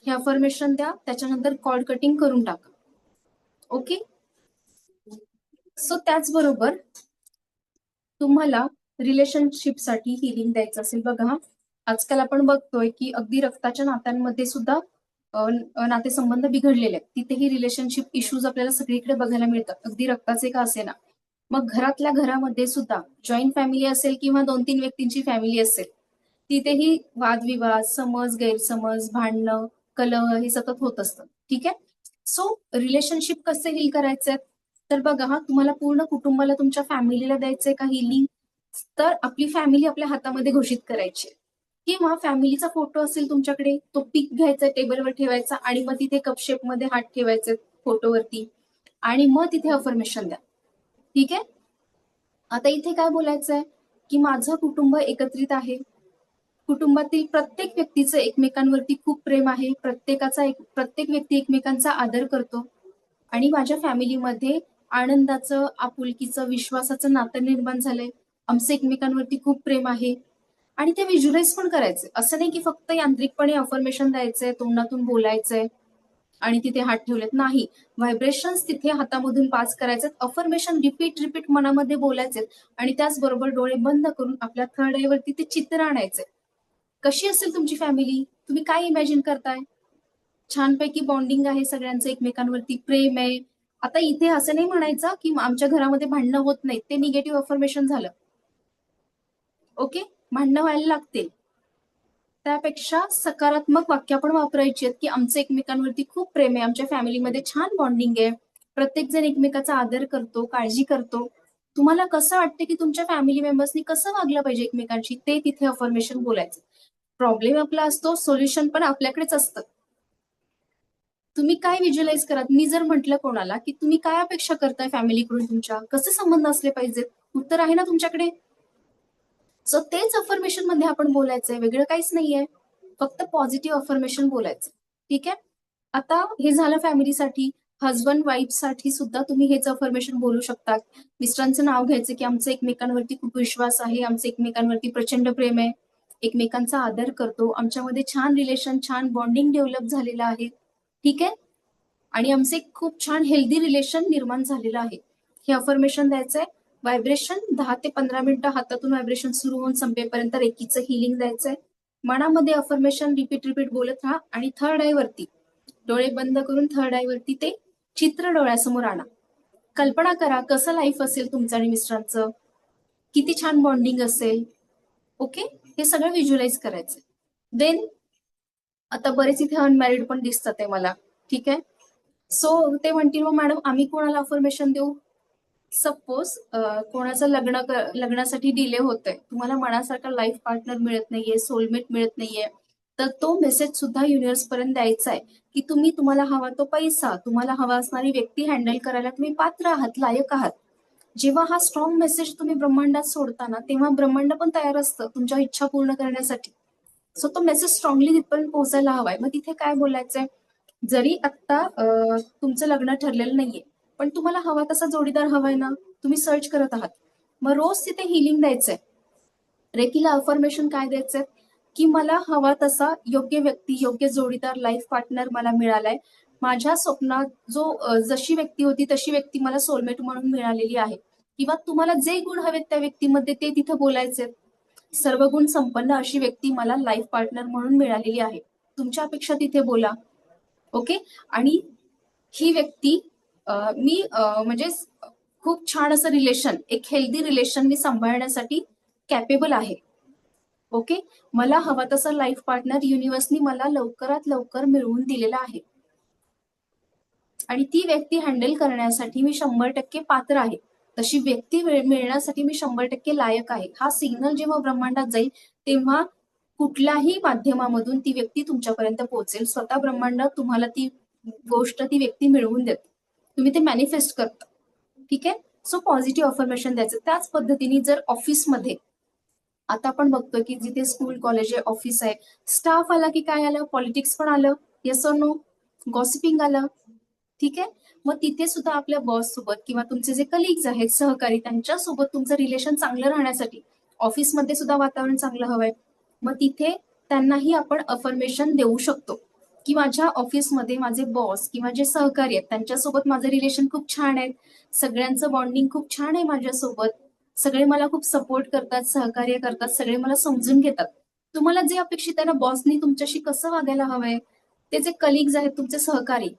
हे अफर्मेशन द्या. त्याच्यानंतर कॉर्ड कटिंग करून टाका. ओके. सो त्याचबरोबर तुम्हाला रिलेशनशिपसाठी हिलिंग द्यायचं असेल, बघा आजकाल आपण बघतोय की अगदी रक्ताच्या नात्यांमध्ये सुद्धा नातेसंबंध बिघडलेले आहेत. तिथेही रिलेशनशिप इश्यूज आपल्याला सगळीकडे बघायला मिळतात, अगदी रक्ताचे का असेना. मग घरातल्या घरामध्ये सुद्धा जॉईंट फॅमिली असेल किंवा 2-3 व्यक्तींची फॅमिली असेल, तिथेही वादविवाद, समज, गैरसमज, भांडणं, कलह हे सतत होत असतं, ठीक आहे. सो रिलेशनशिप कसे हील करायचे, तर बघा तुम्हाला पूर्ण कुटुंबाला, तुमच्या फॅमिलीला द्यायचंय का हिलिंग, तर आपली फॅमिली आपल्या हातामध्ये घोषित करायची किंवा फॅमिलीचा फोटो असेल तुमच्याकडे, तो पिक घ्यायचा, टेबलवर ठेवायचा आणि मग तिथे कपशेप मध्ये हात ठेवायचे फोटोवरती आणि मग तिथे अफर्मेशन द्या, ठीक आहे. आता इथे काय बोलायचंय की माझं कुटुंब एकत्रित आहे, कुटुंबातील प्रत्येक व्यक्तीचं एकमेकांवरती खूप प्रेम आहे, प्रत्येक व्यक्ती एकमेकांचा आदर करतो आणि माझ्या फॅमिलीमध्ये आनंदाचं, आपुलकीचं, विश्वासाचं नातं निर्माण झालंय. आमचं एकमेकांवरती खूप प्रेम आहे आणि ते व्हिज्युअलाइज पण करायचे. असं नाही की फक्त यांत्रिकपणे अफर्मेशन द्यायचंय, तोंडातून बोलायचंय. आणि तिथे हात ठेवलेत, नाही. व्हायब्रेशन्स तिथे हातामधून पास करायचे, अफर्मेशन रिपीट मनामध्ये बोलायचे आणि त्याचबरोबर डोळे बंद करून आपल्या थर्ड आय वरती ते चित्र आणायचे. कशी असेल तुमची फॅमिली, तुम्ही काय इमॅजिन करताय? छानपैकी बॉन्डिंग आहे सगळ्यांचं एकमेकांवरती, प्रेम आहे. आता इथे असं नाही म्हणायचं की आमच्या घरामध्ये भांडणं होत नाहीत, ते निगेटिव्ह अफर्मेशन झालं. ओके, भांडणं व्हायला लागते. त्यापेक्षा सकारात्मक वाक्य आपण वापरायची आहेत की आमचं एकमेकांवरती खूप प्रेम आहे, आमच्या फॅमिलीमध्ये छान बॉन्डिंग आहे, प्रत्येक जण एकमेकाचा आदर करतो, काळजी करतो. तुम्हाला कसं वाटतं की तुमच्या फॅमिली मेंबर्सनी कसं वागलं पाहिजे एकमेकांशी, ते तिथे अफर्मेशन बोलायचं. प्रॉब्लेम आपला असतो, सोल्युशन पण आपल्याकडेच असतं. तुम्ही काय व्हिज्युअलाइज करा, मी जर म्हटलं कोणाला की तुम्ही काय अपेक्षा करताय फॅमिलीकडून, तुमच्या कसे संबंध असले पाहिजेत, उत्तर आहे ना तुमच्याकडे. सो तेच अफर्मेशन मध्ये आपण बोलायचंय, वेगळं काहीच नाहीये, फक्त पॉझिटिव्ह अफर्मेशन बोलायचं. ठीक आहे. आता हे झालं फॅमिलीसाठी. हजबंड वाईफ साठी सुद्धा तुम्ही हेच अफर्मेशन बोलू शकता. मिस्टरांचं नाव घ्यायचं की आमचं एकमेकांवरती खूप विश्वास आहे, आमचं एकमेकांवरती प्रचंड प्रेम आहे, एकमेकांचा आदर करतो, आमच्यामध्ये छान रिलेशन, छान बॉन्डिंग डेव्हलप झालेलं आहे. ठीक आहे. आणि आमचे खूप छान हेल्दी रिलेशन निर्माण झालेलं आहे. हे अफर्मेशन द्यायचंय. व्हायब्रेशन 10 ते 15 मिनिटं हातातून व्हायब्रेशन सुरू होऊन संपेपर्यंत रेकीचं हिलिंग द्यायचंय. मनामध्ये अफर्मेशन रिपीट बोलत राहा आणि थर्ड आय वरती डोळे बंद करून थर्ड आय वरती ते चित्र डोळ्यासमोर आणा. कल्पना करा कसं लाईफ असेल तुमचं आणि मिस्टरांचं, किती छान बॉन्डिंग असेल. ओके, हे सगळं व्हिज्युअलाइज करायचं. देन आता बरेच इथे अनमॅरिड पण दिसतात आहे मला. ठीक आहे. सो ते म्हणतील मग मॅडम आम्ही कोणाला अफर्मेशन देऊ? सपोज कोणाचं लग्नासाठी डिले होतोय, तुम्हाला मनासारखा लाईफ पार्टनर मिळत नाहीये, सोलमेट मिळत नाहीये, तर तो मेसेज सुद्धा युनिव्हर्स पर्यंत द्यायचा आहे की तुम्हाला हवा तो पैसा, तुम्हाला हवा असणारी व्यक्ती हँडल करायला तुम्ही पात्र आहात, लायक आहात. जेव्हा हा स्ट्रॉंग मेसेज तुम्ही ब्रह्मांडात सोडताना, तेव्हा ब्रह्मांड पण तयार असतं तुमच्या इच्छा पूर्ण करण्यासाठी. सो तो मेसेज स्ट्रॉंगली तिथपर्यंत पोहोचायला हवाय. मग तिथे काय बोलायचंय, जरी आता तुमचं लग्न ठरलेलं नाहीये, पण तुम्हाला हवा तसा जोडीदार हवाय ना, तुम्ही सर्च करत आहात, मग रोज तिथे हिलिंग द्यायचंय. रेकीला अफर्मेशन काय द्यायचंय की मला हवा तसा योग्य व्यक्ती, योग्य जोडीदार, लाईफ पार्टनर मला मिळालाय. माझ्या स्वप्नात जो जशी व्यक्ती होती तशी व्यक्ती मला सोलमेट म्हणून मिळालेली आहे. किंवा तुम्हाला जे गुण हवेत त्या व्यक्तीमध्ये ते तिथे बोलायचे. सर्व गुण संपन्न अशी व्यक्ती मला लाईफ पार्टनर म्हणून मिळालेली आहे, तुमच्या अपेक्षा तिथे बोला. ओके. आणि ही व्यक्ती मी म्हणजे खूप छान असं रिलेशन, एक हेल्दी रिलेशन मी सांभाळण्यासाठी कॅपेबल आहे. ओके. मला हवा तसा लाईफ पार्टनर युनिव्हर्सनी मला लवकरात लवकर मिळवून दिलेला आहे आणि ती व्यक्ती हँडल करण्यासाठी मी 100% पात्र आहे. तशी व्यक्ती मिळण्यासाठी मी 100% लायक आहे. हा सिग्नल जेव्हा ब्रह्मांडात जाईल तेव्हा कुठल्याही माध्यमामधून ती व्यक्ती तुमच्यापर्यंत पोहोचेल. स्वतः ब्रह्मांड तुम्हाला ती गोष्ट, ती व्यक्ती मिळवून देते, तुम्ही ते मॅनिफेस्ट करता. ठीक आहे. सो पॉझिटिव्ह अफर्मेशन द्यायचं. त्याच पद्धतीने जर ऑफिसमध्ये, आता आपण बघतोय की जिथे स्कूल, कॉलेज आहे, ऑफिस आहे, स्टाफ आला की काय आलं, पॉलिटिक्स पण आलं, येस ऑर नो, गॉसिपिंग आलं. ठीक आहे. मग तिथे सुद्धा आपल्या बॉस सोबत किंवा तुमचे जे कलिग्स आहेत, सहकारी, त्यांच्यासोबत तुमचं रिलेशन चांगलं राहण्यासाठी ऑफिसमध्ये सुद्धा वातावरण चांगलं हवंय. मग तिथे त्यांनाही आपण अफर्मेशन देऊ शकतो की माझ्या ऑफिसमध्ये माझे बॉस किंवा जे सहकारी आहेत त्यांच्यासोबत माझं रिलेशन खूप छान आहे, सगळ्यांचं बॉन्डिंग खूप छान आहे माझ्यासोबत, सगळे मला खूप सपोर्ट करतात, सहकार्य करतात, सगळे मला समजून घेतात. तुम्हाला जे अपेक्षित आहे ना बॉसनी तुमच्याशी कसं वागायला हवंय, ते जे कलिग्स आहेत तुमचे सहकारी,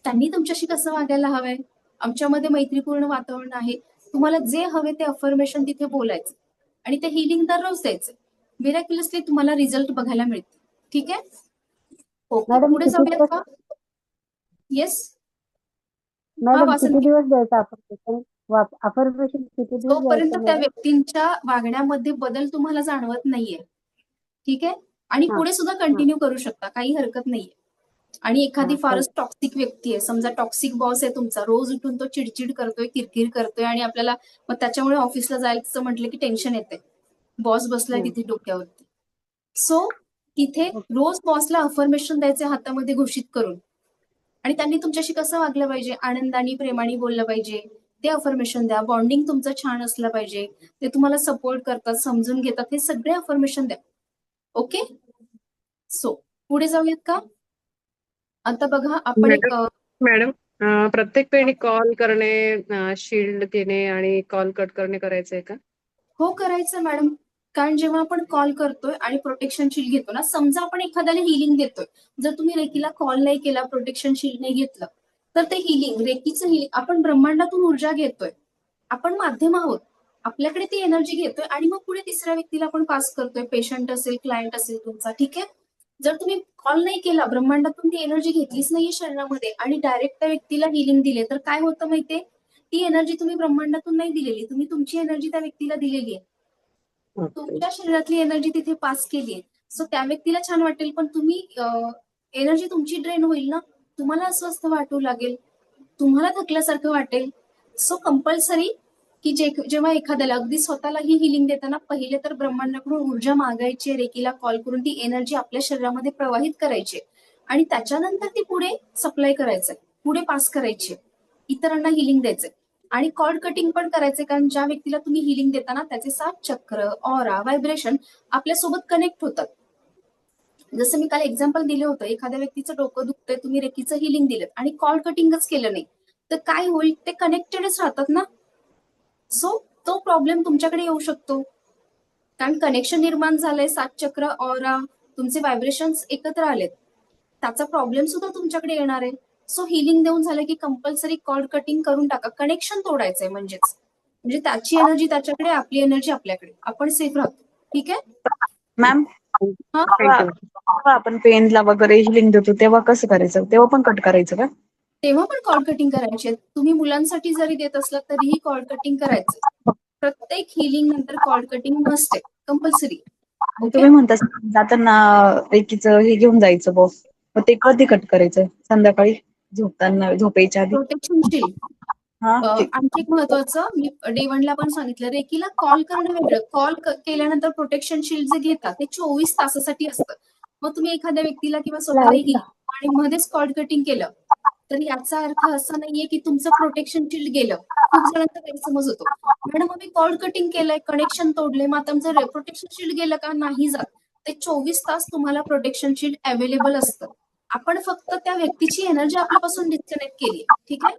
त्यांनी तुमच्याशी कसं वागायला हवंय, आमच्यामध्ये मैत्रीपूर्ण वातावरण आहे, तुम्हाला जे हवे ते अफर्मेशन तिथे बोलायचं आणि ते हिलिंग दररोज द्यायचं. मिराक्युलसली तुम्हाला रिझल्ट बघायला मिळते. ठीक आहे. ओके, मॅडम पुढे जाऊयात का? येस. मॅडम वासंती. किती दिवस द्यायचं अफर्मेशन किती दिवस जोपर्यंत द्यायचं त्या मॅडम? व्यक्तींच्या वागण्यामध्ये बदल तुम्हाला जाणवत नाहीये. ठीक आहे. आणि हा. पुढे सुद्धा कंटिन्यू करू शकता, काही हरकत नाहीये. आणि एखादी हा, फारच टॉक्सिक व्यक्ती आहे, समजा टॉक्सिक बॉस आहे तुमचा, रोज उठून तो चिडचिड करतोय, किरकिर करतोय आणि आपल्याला मग त्याच्यामुळे ऑफिसला जायचं म्हटलं की टेन्शन येते, बॉस बसलाय तिथे डोक्यावरती. सो तिथे रोज बॉसला अफर्मेशन द्यायचे हातामध्ये घोषित करून, आणि त्यांनी तुमच्याशी कसं वागलं पाहिजे, आनंदाने, प्रेमाने बोललं पाहिजे, ते अफर्मेशन द्या. बॉन्डिंग तुमचं छान असलं पाहिजे, ते तुम्हाला सपोर्ट करतात, समजून घेतात, हे सगळे अफर्मेशन द्या. ओके. सो पुढे जाऊयात का? आता बघा आपण एक मॅडम प्रत्येक वेळी कॉल करणे, शिल्ड घेणे आणि कॉल कट करणे करायचंय का? हो करायचं मॅडम. कारण जेव्हा आपण कॉल करतोय आणि प्रोटेक्शन शील्ड घेतो ना, समजा आपण एखाद्याला हिलिंग देतोय, जर तुम्ही रेकीला कॉल नाही केला, प्रोटेक्शन शील्ड नाही घेतलं, तर ते हिलिंग, रेकीचं हिलिंग, आपण ब्रह्मांडातून ऊर्जा घेतोय, आपण माध्यम आहोत, आपल्याकडे ती एनर्जी घेतोय आणि मग पुढे तिसऱ्या व्यक्तीला आपण पास करतोय, पेशंट असेल, क्लायंट असेल तुमचा, ठीक आहे. जर तुम्ही कॉल नाही केला, ब्रह्मांडातून ती एनर्जी घेतलीच नाहीये शरीरामध्ये आणि डायरेक्ट त्या व्यक्तीला हिलिंग दिले, तर काय होतं माहितीये, ती एनर्जी तुम्ही ब्रह्मांडातून नाही दिलेली, तुम्ही तुमची एनर्जी त्या व्यक्तीला दिलेली आहे, ओके. तुमच्या शरीरातली एनर्जी तिथे पास केली आहे. सो त्या व्यक्तीला छान वाटेल, पण तुम्ही एनर्जी तुमची ड्रेन होईल ना, तुम्हाला अस्वस्थ वाटू लागेल, तुम्हाला थकल्यासारखं वाटेल. सो कंपल्सरी की जेव्हा एखाद्याला अगदी स्वतःलाही हिलिंग देताना पहिले तर ब्रह्मांडाकडून ऊर्जा मागायची, रेकीला कॉल करून ती एनर्जी आपल्या शरीरामध्ये प्रवाहित करायची आणि त्याच्यानंतर ती पुढे सप्लाय करायचंय, पुढे पास करायची, इतरांना हिलिंग द्यायचंय. आणि कॉर्ड कटिंग पण करायचे, कारण ज्या व्यक्तीला तुम्ही हिलिंग देताना त्याचे 7 चक्र, ऑरा, व्हायब्रेशन आपल्यासोबत कनेक्ट होतात. जसं मी काल एक्झाम्पल दिलं होतं, एखाद्या व्यक्तीचं डोकं दुखतंय, तुम्ही रेकीचं हिलिंग दिलं आणि कॉर्ड कटिंगच केलं नाही, तर काय होईल, ते कनेक्टेडच राहतात ना. सो तो प्रॉब्लेम तुमच्याकडे येऊ शकतो, कारण कनेक्शन निर्माण झालंय, 7 चक्र, ऑरा, तुमचे व्हायब्रेशन्स एकत्र आलेत, त्याचा प्रॉब्लेम सुद्धा तुमच्याकडे येणार आहे. सो हिलिंग देऊन झालं की कंपल्सरी कॉर्ड कटिंग करून टाका, कनेक्शन तोडायचंय, म्हणजे त्याची एनर्जी त्याच्याकडे, आपली एनर्जी आपल्याकडे, आपण सेफ राहतो. ठीक आहे मॅम, हा. थँक्यू. जेव्हा आपण पेनला वगैरे हिलिंग देतो तेव्हा कसं करायचं? तेव्हा पण कट करायचं का? तेव्हा पण कॉर्ड कटिंग करायची. तुम्ही मुलांसाठी जरी देत असलात तरीही कॉर्ड कटिंग करायचं. प्रत्येक हिलिंग नंतर कॉर्ड कटिंग मस्ट आहे, कंपल्सरी. आणि ओके. तुम्ही म्हणता जाताना रेकीचं हे घेऊन जायचं बॉस, मग ते कधी कट करायचं? संध्याकाळी झोपताना, झोपायच्या आधी? प्रोटेक्शन शील्ड हा, ठीक. आणखी एक महत्वाचं, मी डे 1 ला पण सांगितलं, रेकीला कॉल करणं वेगळं, कॉल केल्यानंतर प्रोटेक्शन शील्ड जे घेतात ते 24 तासासाठी असतं. मग तुम्ही एखाद्या व्यक्तीला किंवा स्वतःला लाईट हिलिंग आणि मध्येच कॉर्ड कटिंग केलं, तर याचा अर्थ असा नाहीये की तुमचं प्रोटेक्शन शील्ड गेलं. खूप जणांचा गैरसमज होतो, मॅडम आम्ही कॉर्ड कटिंग केलंय, कनेक्शन तोडले, मग आता आमचं प्रोटेक्शन शील्ड गेलं का? नाही जात. ते 24 तास तुम्हाला प्रोटेक्शन शील्ड अवेलेबल असतं. आपण फक्त त्या व्यक्तीची एनर्जी आपल्यापासून डिस्कनेक्ट केली, ठीक आहे.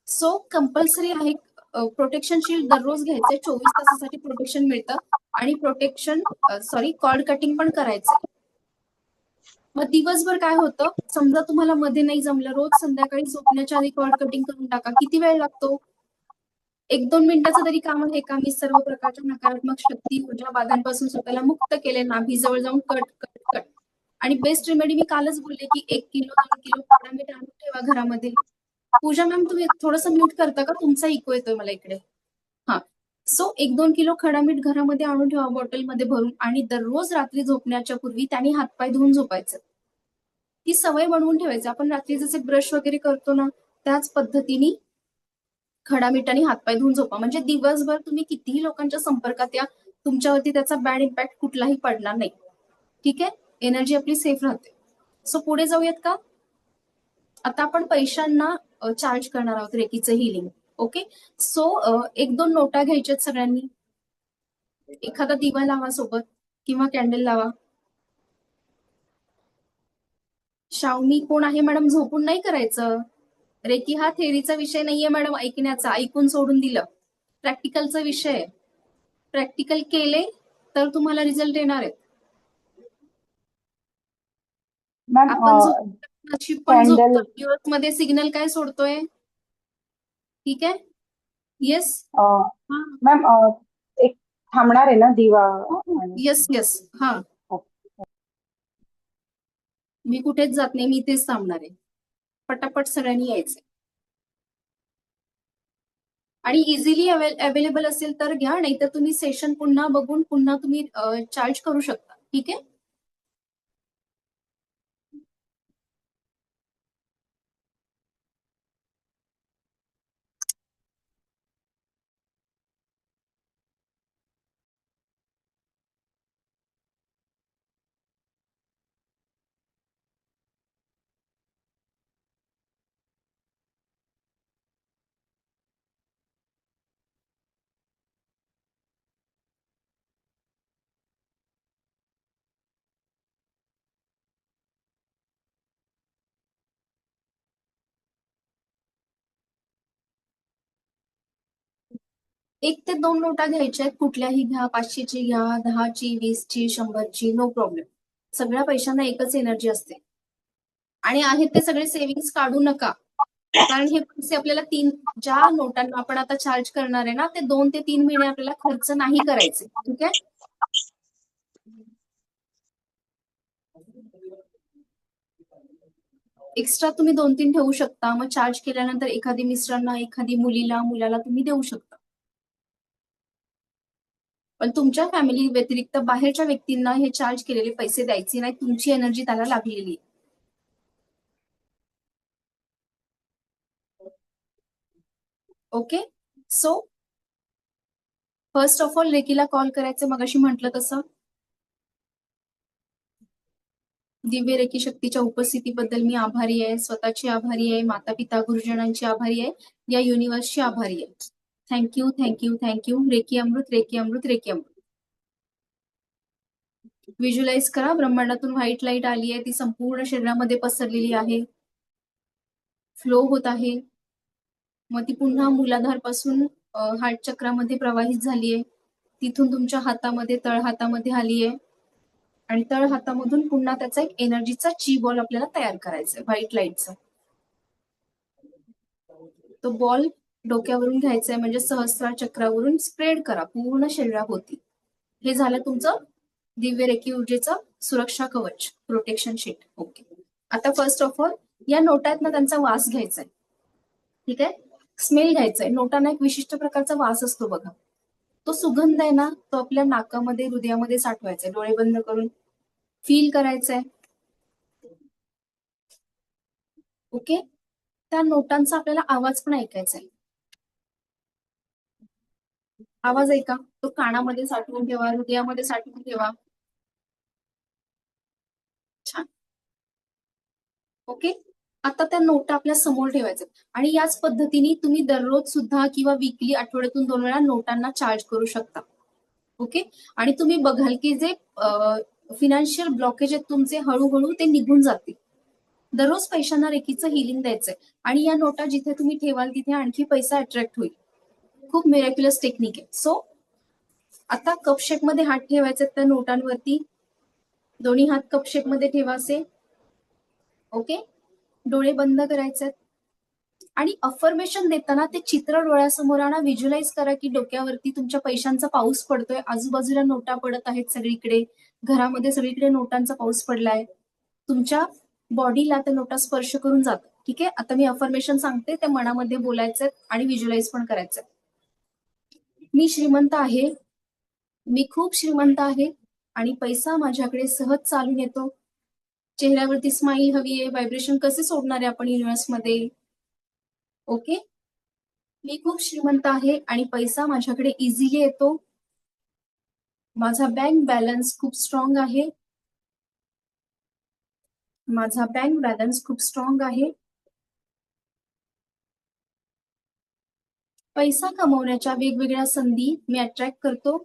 सो कंपल्सरी आहे प्रोटेक्शन शील्ड दररोज घ्यायचंय, 24 तासासाठी प्रोटेक्शन मिळतं आणि कॉर्ड कटिंग पण करायचंय. मग दिवसभर काय होतं, समजा तुम्हाला मध्ये नाही जमलं, रोज संध्याकाळी झोपण्याच्या आधी कॉर्ड कटिंग करून टाका. किती वेळ लागतो? 1-2 मिनिटाचं तरी काम आहे का? मी सर्व प्रकारच्या नकारात्मक शक्ती, ऊर्जा, बाधांपासून स्वतःला मुक्त केले, नाभीजवळ जाऊन कट कट कट. आणि बेस्ट रेमेडी मी कालच बोलले की 1 किलो 2 किलो खडा मीठ आणून ठेवा घरामध्ये. पूजा मॅम, तुम्ही थोडंसं म्यूट करता का? तुमचा इको येतोय मला इकडे. हा. सो 1-2 किलो खडा मीठ घरामध्ये आणून ठेवा, बॉटलमध्ये भरून, आणि दररोज रात्री झोपण्याच्या पूर्वी त्याने हातपाय धुवून झोपायचं. ती सवय बनवून ठेवायचं. आपण रात्री जसे ब्रश वगैरे करतो ना, त्याच पद्धतीने खडा मिठाने हातपाय धुवून झोपा. म्हणजे दिवसभर तुम्ही कितीही लोकांच्या संपर्कात या, तुमच्यावरती त्याचा बॅड इम्पॅक्ट कुठलाही पडणार नाही. ठीक आहे, एनर्जी आपली सेफ राहते. सो पुढे जाऊयात का? आता आपण पैशांना चार्ज करणार आहोत रेकीचं हिलिंग. ओके. सो 1-2 नोटा घ्यायच्यात सगळ्यांनी, एखादा दिवा लावा सोबत किंवा कॅन्डल लावा. शावनी कोण आहे मॅडम? झोपून नाही करायचं. रेकी हा थेअरीचा विषय नाहीये मॅडम, ऐकण्याचा, ऐकून सोडून दिलं. प्रॅक्टिकलचा विषय आहे. प्रॅक्टिकल केले तर तुम्हाला रिझल्ट येणार आहेत. मॅम, आपण नशीब पण कॅन्डल झोपतो, युएस मध्ये सिग्नल काय सोडतोय? ठीक आहे. येस. मॅम, एक थांबणार आहे ना दिवा? Yes yes. हा, मी कुठेच जात नाही, मी इथेच थांबणार आहे. पटापट सगळ्यांनी यायचंय. आणि इझिली अवेलेबल असेल तर घ्या, नाहीतर तुम्ही सेशन पुन्हा बघून पुन्हा तुम्ही चार्ज करू शकता. ठीक आहे. 1 ते 2 नोटा घ्यायच्या आहेत, कुठल्याही घ्या, 500ची घ्या, 10ची, 20ची, 100ची, नो प्रॉब्लेम. सगळ्या पैशांना एकच एनर्जी असते. आणि आहेत ते सगळे सेव्हिंग्स काढू नका. कारण हे पैसे आपल्याला ज्या नोटांना आपण आता चार्ज करणार आहे ना, ते 2 ते 3 महिने आपल्याला खर्च नाही करायचे. ठीक आहे? एक्स्ट्रा तुम्ही 2-3 ठेवू शकता. मग चार्ज केल्यानंतर एखादी मिस्टरांना, एखादी मुलाला तुम्ही देऊ शकता. पण तुमच्या फॅमिली व्यतिरिक्त बाहेरच्या व्यक्तींना हे चार्ज केलेले पैसे द्यायचे नाही. तुमची एनर्जी त्याला लागलेली आहे. Okay? So first of all रेकीला कॉल करायचं, मगाशी म्हटलं तसं. दिव्य रेकी शक्तीच्या उपस्थितीबद्दल मी आभारी आहे, स्वतःची आभारी आहे, माता पिता गुरुजनांची आभारी आहे, या युनिव्हर्सची आभारी आहे. Thank you, thank you, thank you. रेकी अमृत, रेकी अमृत, रेकी अमृत. व्हिज्युअलाइज करा, ब्रह्मांडातून व्हाईट लाईट आली आहे, ती संपूर्ण शरीरामध्ये पसरलेली आहे, फ्लो होत आहे. मग ती पुन्हा मूलाधार पासून हार्ट चक्रामध्ये प्रवाहित झाली आहे, तिथून तुमच्या हातामध्ये, तळहातामध्ये आली आहे, आणि तळ हातामधून पुन्हा त्याचा एक एनर्जीचा ची बॉल आपल्याला तयार करायचा आहे, व्हाईट लाईटचा. तो बॉल डोक्यावरून घ्यायचा आहे, म्हणजे सहस्रार चक्रावरून स्प्रेड करा पूर्ण शरीराभोवती. हे झालं तुमचं दिव्य रेकी ऊर्जेचं सुरक्षा कवच, प्रोटेक्शन शीट. ओके. आता फर्स्ट ऑफ ऑल या नोटा आहेत ना, त्यांचा वास घ्यायचा आहे. ठीक आहे? स्मेल घ्यायचा आहे. नोटांना एक विशिष्ट प्रकारचा वास असतो बघा. तो सुगंध आहे ना, तो आपल्या नाकामध्ये, हृदयामध्ये साठवायचा आहे. डोळे बंद करून फील करायचंय. ओके. त्या नोटांचा आपल्याला आवाज पण ऐकायचा आहे. आवाज ऐका, तो कानामध्ये साठवून ठेवा, हृदयामध्ये साठवून ठेवा. छान. ओके. आता त्या नोटा आपल्या समोर ठेवायच्या, आणि याच पद्धतीने तुम्ही दररोज सुद्धा किंवा वीकली, आठवड्यातून 2 वेळा नोटांना चार्ज करू शकता. ओके. आणि तुम्ही बघाल की जे फिनान्शियल ब्लॉकेज आहेत तुमचे, हळूहळू ते निघून जातील. दररोज पैशांना रेकीचं हिलिंग द्यायचंय, आणि या नोटा जिथे तुम्ही ठेवाल तिथे आणखी पैसा अट्रॅक्ट होईल. खूप मिरॅक्युलस टेक्निक आहे. सो आता कप शेप मध्ये हात ठेवायचे त्या नोटांवरती, दोन्ही हात कप शेप मध्ये ठेवा असे. ओके. डोळे बंद करायचे, आणि अफर्मेशन देताना ते चित्र डोळ्यासमोर आणा. व्हिज्युअलाइज करा की डोक्यावरती तुमच्या पैशांचा पाऊस पडतोय, आजूबाजूला नोटा पडत आहेत सगळीकडे, घरामध्ये सगळीकडे नोटांचा पाऊस पडलाय, तुमच्या बॉडीला त्या नोटा स्पर्श करून जातात. ठीक आहे? आता मी अफर्मेशन सांगते, त्या मनामध्ये बोलायचं आणि व्हिज्युअलाइज पण करायचं. मी श्रीमंत आहे, मी खूप श्रीमंत आहे, आणि पैसा माझ्याकडे सहज चालून येतो. चेहऱ्यावरती स्माईल हवी आहे. व्हायब्रेशन कसे सोडणार आहे आपण युनिव्हर्समध्ये? ओके. मी खूप श्रीमंत आहे आणि पैसा माझ्याकडे इझिली येतो. माझा बँक बॅलन्स खूप स्ट्रॉंग आहे. माझा बँक बॅलन्स खूप स्ट्रॉंग आहे. पैसा कमवण्याच्या वेगवेगळ्या संधी मी अट्रॅक्ट करतो.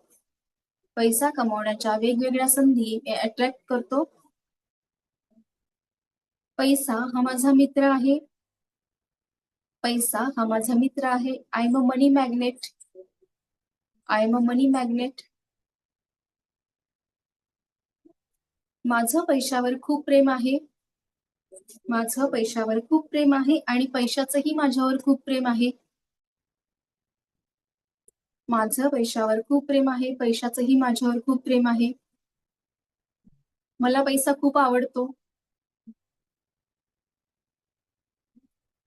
पैसा कमवण्याच्या वेगवेगळ्या संधी मी अट्रॅक्ट करतो. पैसा हा माझा मित्र आहे. पैसा हा माझा मित्र आहे. I am a money magnet. I am a money magnet. माझं पैशावर खूप प्रेम आहे. माझं पैशावर खूप प्रेम आहे, आणि पैशाचंही माझ्यावर खूप प्रेम आहे. माझं पैशावर खूप प्रेम आहे, पैशाचंही माझ्यावर खूप प्रेम आहे. मला पैसा खूप आवडतो.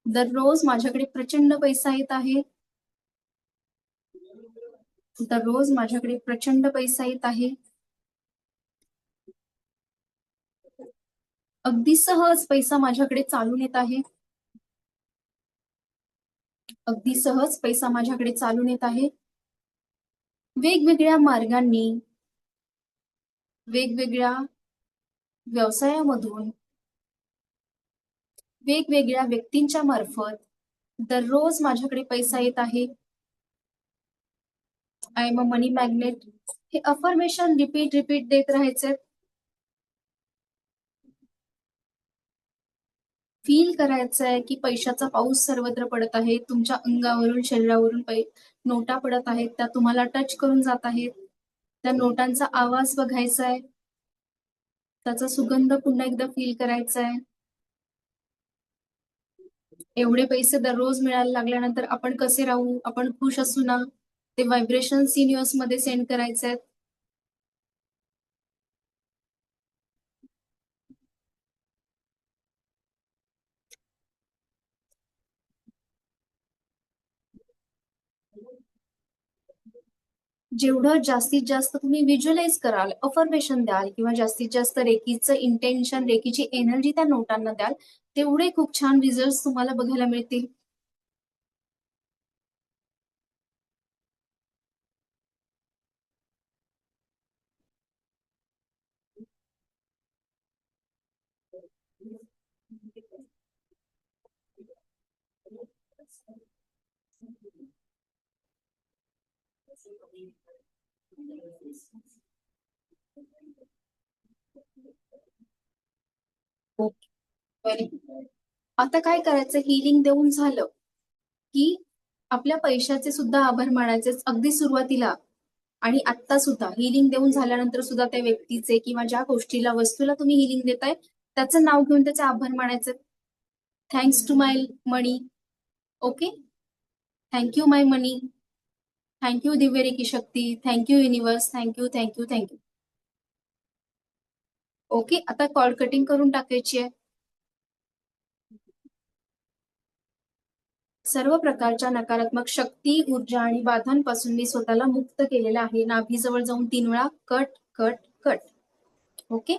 दररोज माझ्याकडे प्रचंड पैसा येत आहे. दररोज माझ्याकडे प्रचंड पैसा येत आहे. अगदी सहज पैसा माझ्याकडे चालून येत आहे. अगदी सहज पैसा माझ्याकडे चालून येत आहे. वेगवेगळ्या मार्गांनी, वेगवेगळ्या व्यवसायामधून, वेगवेगळ्या व्यक्तींच्या मार्फत दररोज माझ्याकडे पैसा येत आहे. I am a money magnet. हे अफर्मेशन रिपीट देत राहायचे. फील करायचं आहे की पैशाचा पाऊस सर्वत्र पडत आहे. तुमच्या अंगावरून, शरीरावरून नोटा पडत आहेत. त्या तुम्हाला टच करून जात आहेत. त्या नोटांचा आवाज बघायचा आहे. त्याचा सुगंध पुन्हा एकदा फील करायचा आहे. एवढे पैसे दररोज मिळायला लागल्यानंतर आपण कसे राहू? आपण खुश असू ना? ते व्हायब्रेशन्स युनिव्हर्स मध्ये सेंड करायचे आहेत. जेवढं जास्तीत जास्त तुम्ही व्हिज्युअलाइज कराल, अफर्मेशन द्याल किंवा जास्तीत जास्त रेकीचं इंटेन्शन, रेकीची एनर्जी त्या नोटांना द्याल, तेवढे खूप छान रिझल्ट तुम्हाला बघायला मिळतील. Okay, very good. आता काय करायचं, हिलिंग देऊन झालं की आपल्या पैशाचे सुद्धा आभार मानायचे अगदी सुरुवातीला आणि आत्ता सुद्धा. हिलिंग देऊन झाल्यानंतर सुद्धा त्या व्यक्तीचे किंवा ज्या गोष्टीला, वस्तूला तुम्ही हिलिंग देताय त्याचं नाव घेऊन त्याचे आभार मानायचे. Thanks to my money. Okay, thank you my money, thank you दिव्य रेकी शक्ती, thank you universe, thank you thank you thank you. Okay, आता कॉल कटिंग करून टाकायची आहे. सर्व प्रकारच्या नकारात्मक शक्ती, ऊर्जा आणि बाधांपासून मी स्वतःला मुक्त केलेलं आहे. नाभीजवळ जाऊन 3 वेळा कट कट कट. ओके,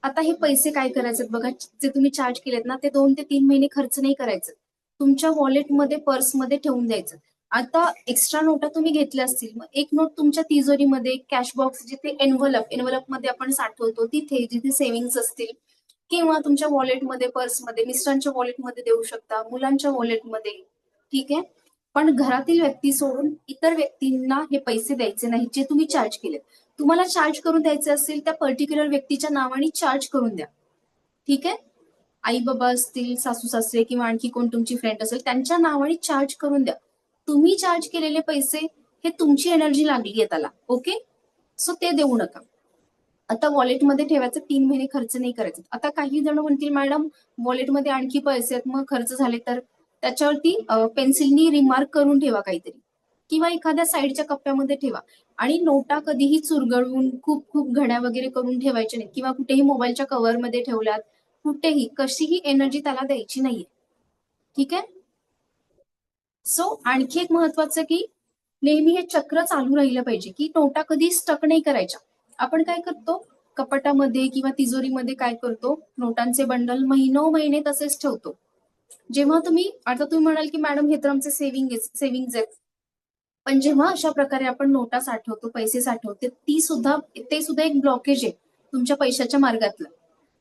आता हे पैसे काय करायचे बघा, जे तुम्ही चार्ज केलेत ना, ते 2 ते 3 महिने खर्च नाही करायचं. तुमच्या वॉलेटमध्ये, पर्समध्ये ठेवून द्यायचं. आता एक्स्ट्रा नोटा तुम्ही घेतल्या असतील, मग एक नोट तुमच्या तिजोरीमध्ये, कॅश बॉक्स जिथे एनव्हलप मध्ये आपण साठवतो तिथे, जिथे सेव्हिंग्स असतील, किंवा तुमच्या वॉलेटमध्ये, पर्समध्ये, मिस्टरांच्या वॉलेटमध्ये देऊ शकता, मुलांच्या वॉलेटमध्ये. ठीक आहे, पण घरातील व्यक्ती सोडून इतर व्यक्तींना हे पैसे द्यायचे नाहीत जे तुम्ही चार्ज केलेत. तुम्हाला चार्ज करून द्यायचे असेल त्या पर्टिक्युलर व्यक्तीच्या नावाने चार्ज करून द्या. ठीक आहे, आई बाबा असतील, सासू सासरे किंवा आणखी कोण तुमची फ्रेंड असेल त्यांच्या नावाने चार्ज करून द्या. तुम्ही चार्ज केलेले पैसे हे तुमची एनर्जी लागली आहे त्याला. ओके, सो ते देऊ नका. आता वॉलेटमध्ये ठेवायचं, 3 महिने खर्च नाही करायचं. आता काही जण म्हणतील मॅडम वॉलेटमध्ये आणखी पैसे आहेत, मग खर्च झाले तर त्याच्यावरती पेन्सिलनी रिमार्क करून ठेवा काहीतरी, किंवा एखाद्या साईडच्या कप्प्यामध्ये ठेवा. आणि नोटा कधीही चुरगळून खूप खूप घड्या वगैरे करून ठेवायचे नाही, किंवा कुठेही मोबाईलच्या कव्हरमध्ये ठेवल्यात, कुठेही कशीही एनर्जी त्याला द्यायची नाहीये. ठीक आहे, सो आणखी एक महत्वाचं की नेहमी हे चक्र चालू राहिलं पाहिजे की नोटा कधी स्टक नाही करायच्या. आपण काय करतो, कपाटामध्ये किंवा तिजोरीमध्ये काय करतो, नोटांचे बंडल महिने तसेच ठेवतो. जेव्हा तुम्ही, आता तुम्ही म्हणाल की मॅडम हे तर आमचे सेव्हिंग्ज आहेत, पण जेव्हा अशा प्रकारे आपण नोटा साठवतो, पैसे साठवतो, ते सुद्धा एक ब्लॉकेज आहे तुमच्या पैशाच्या मार्गातलं.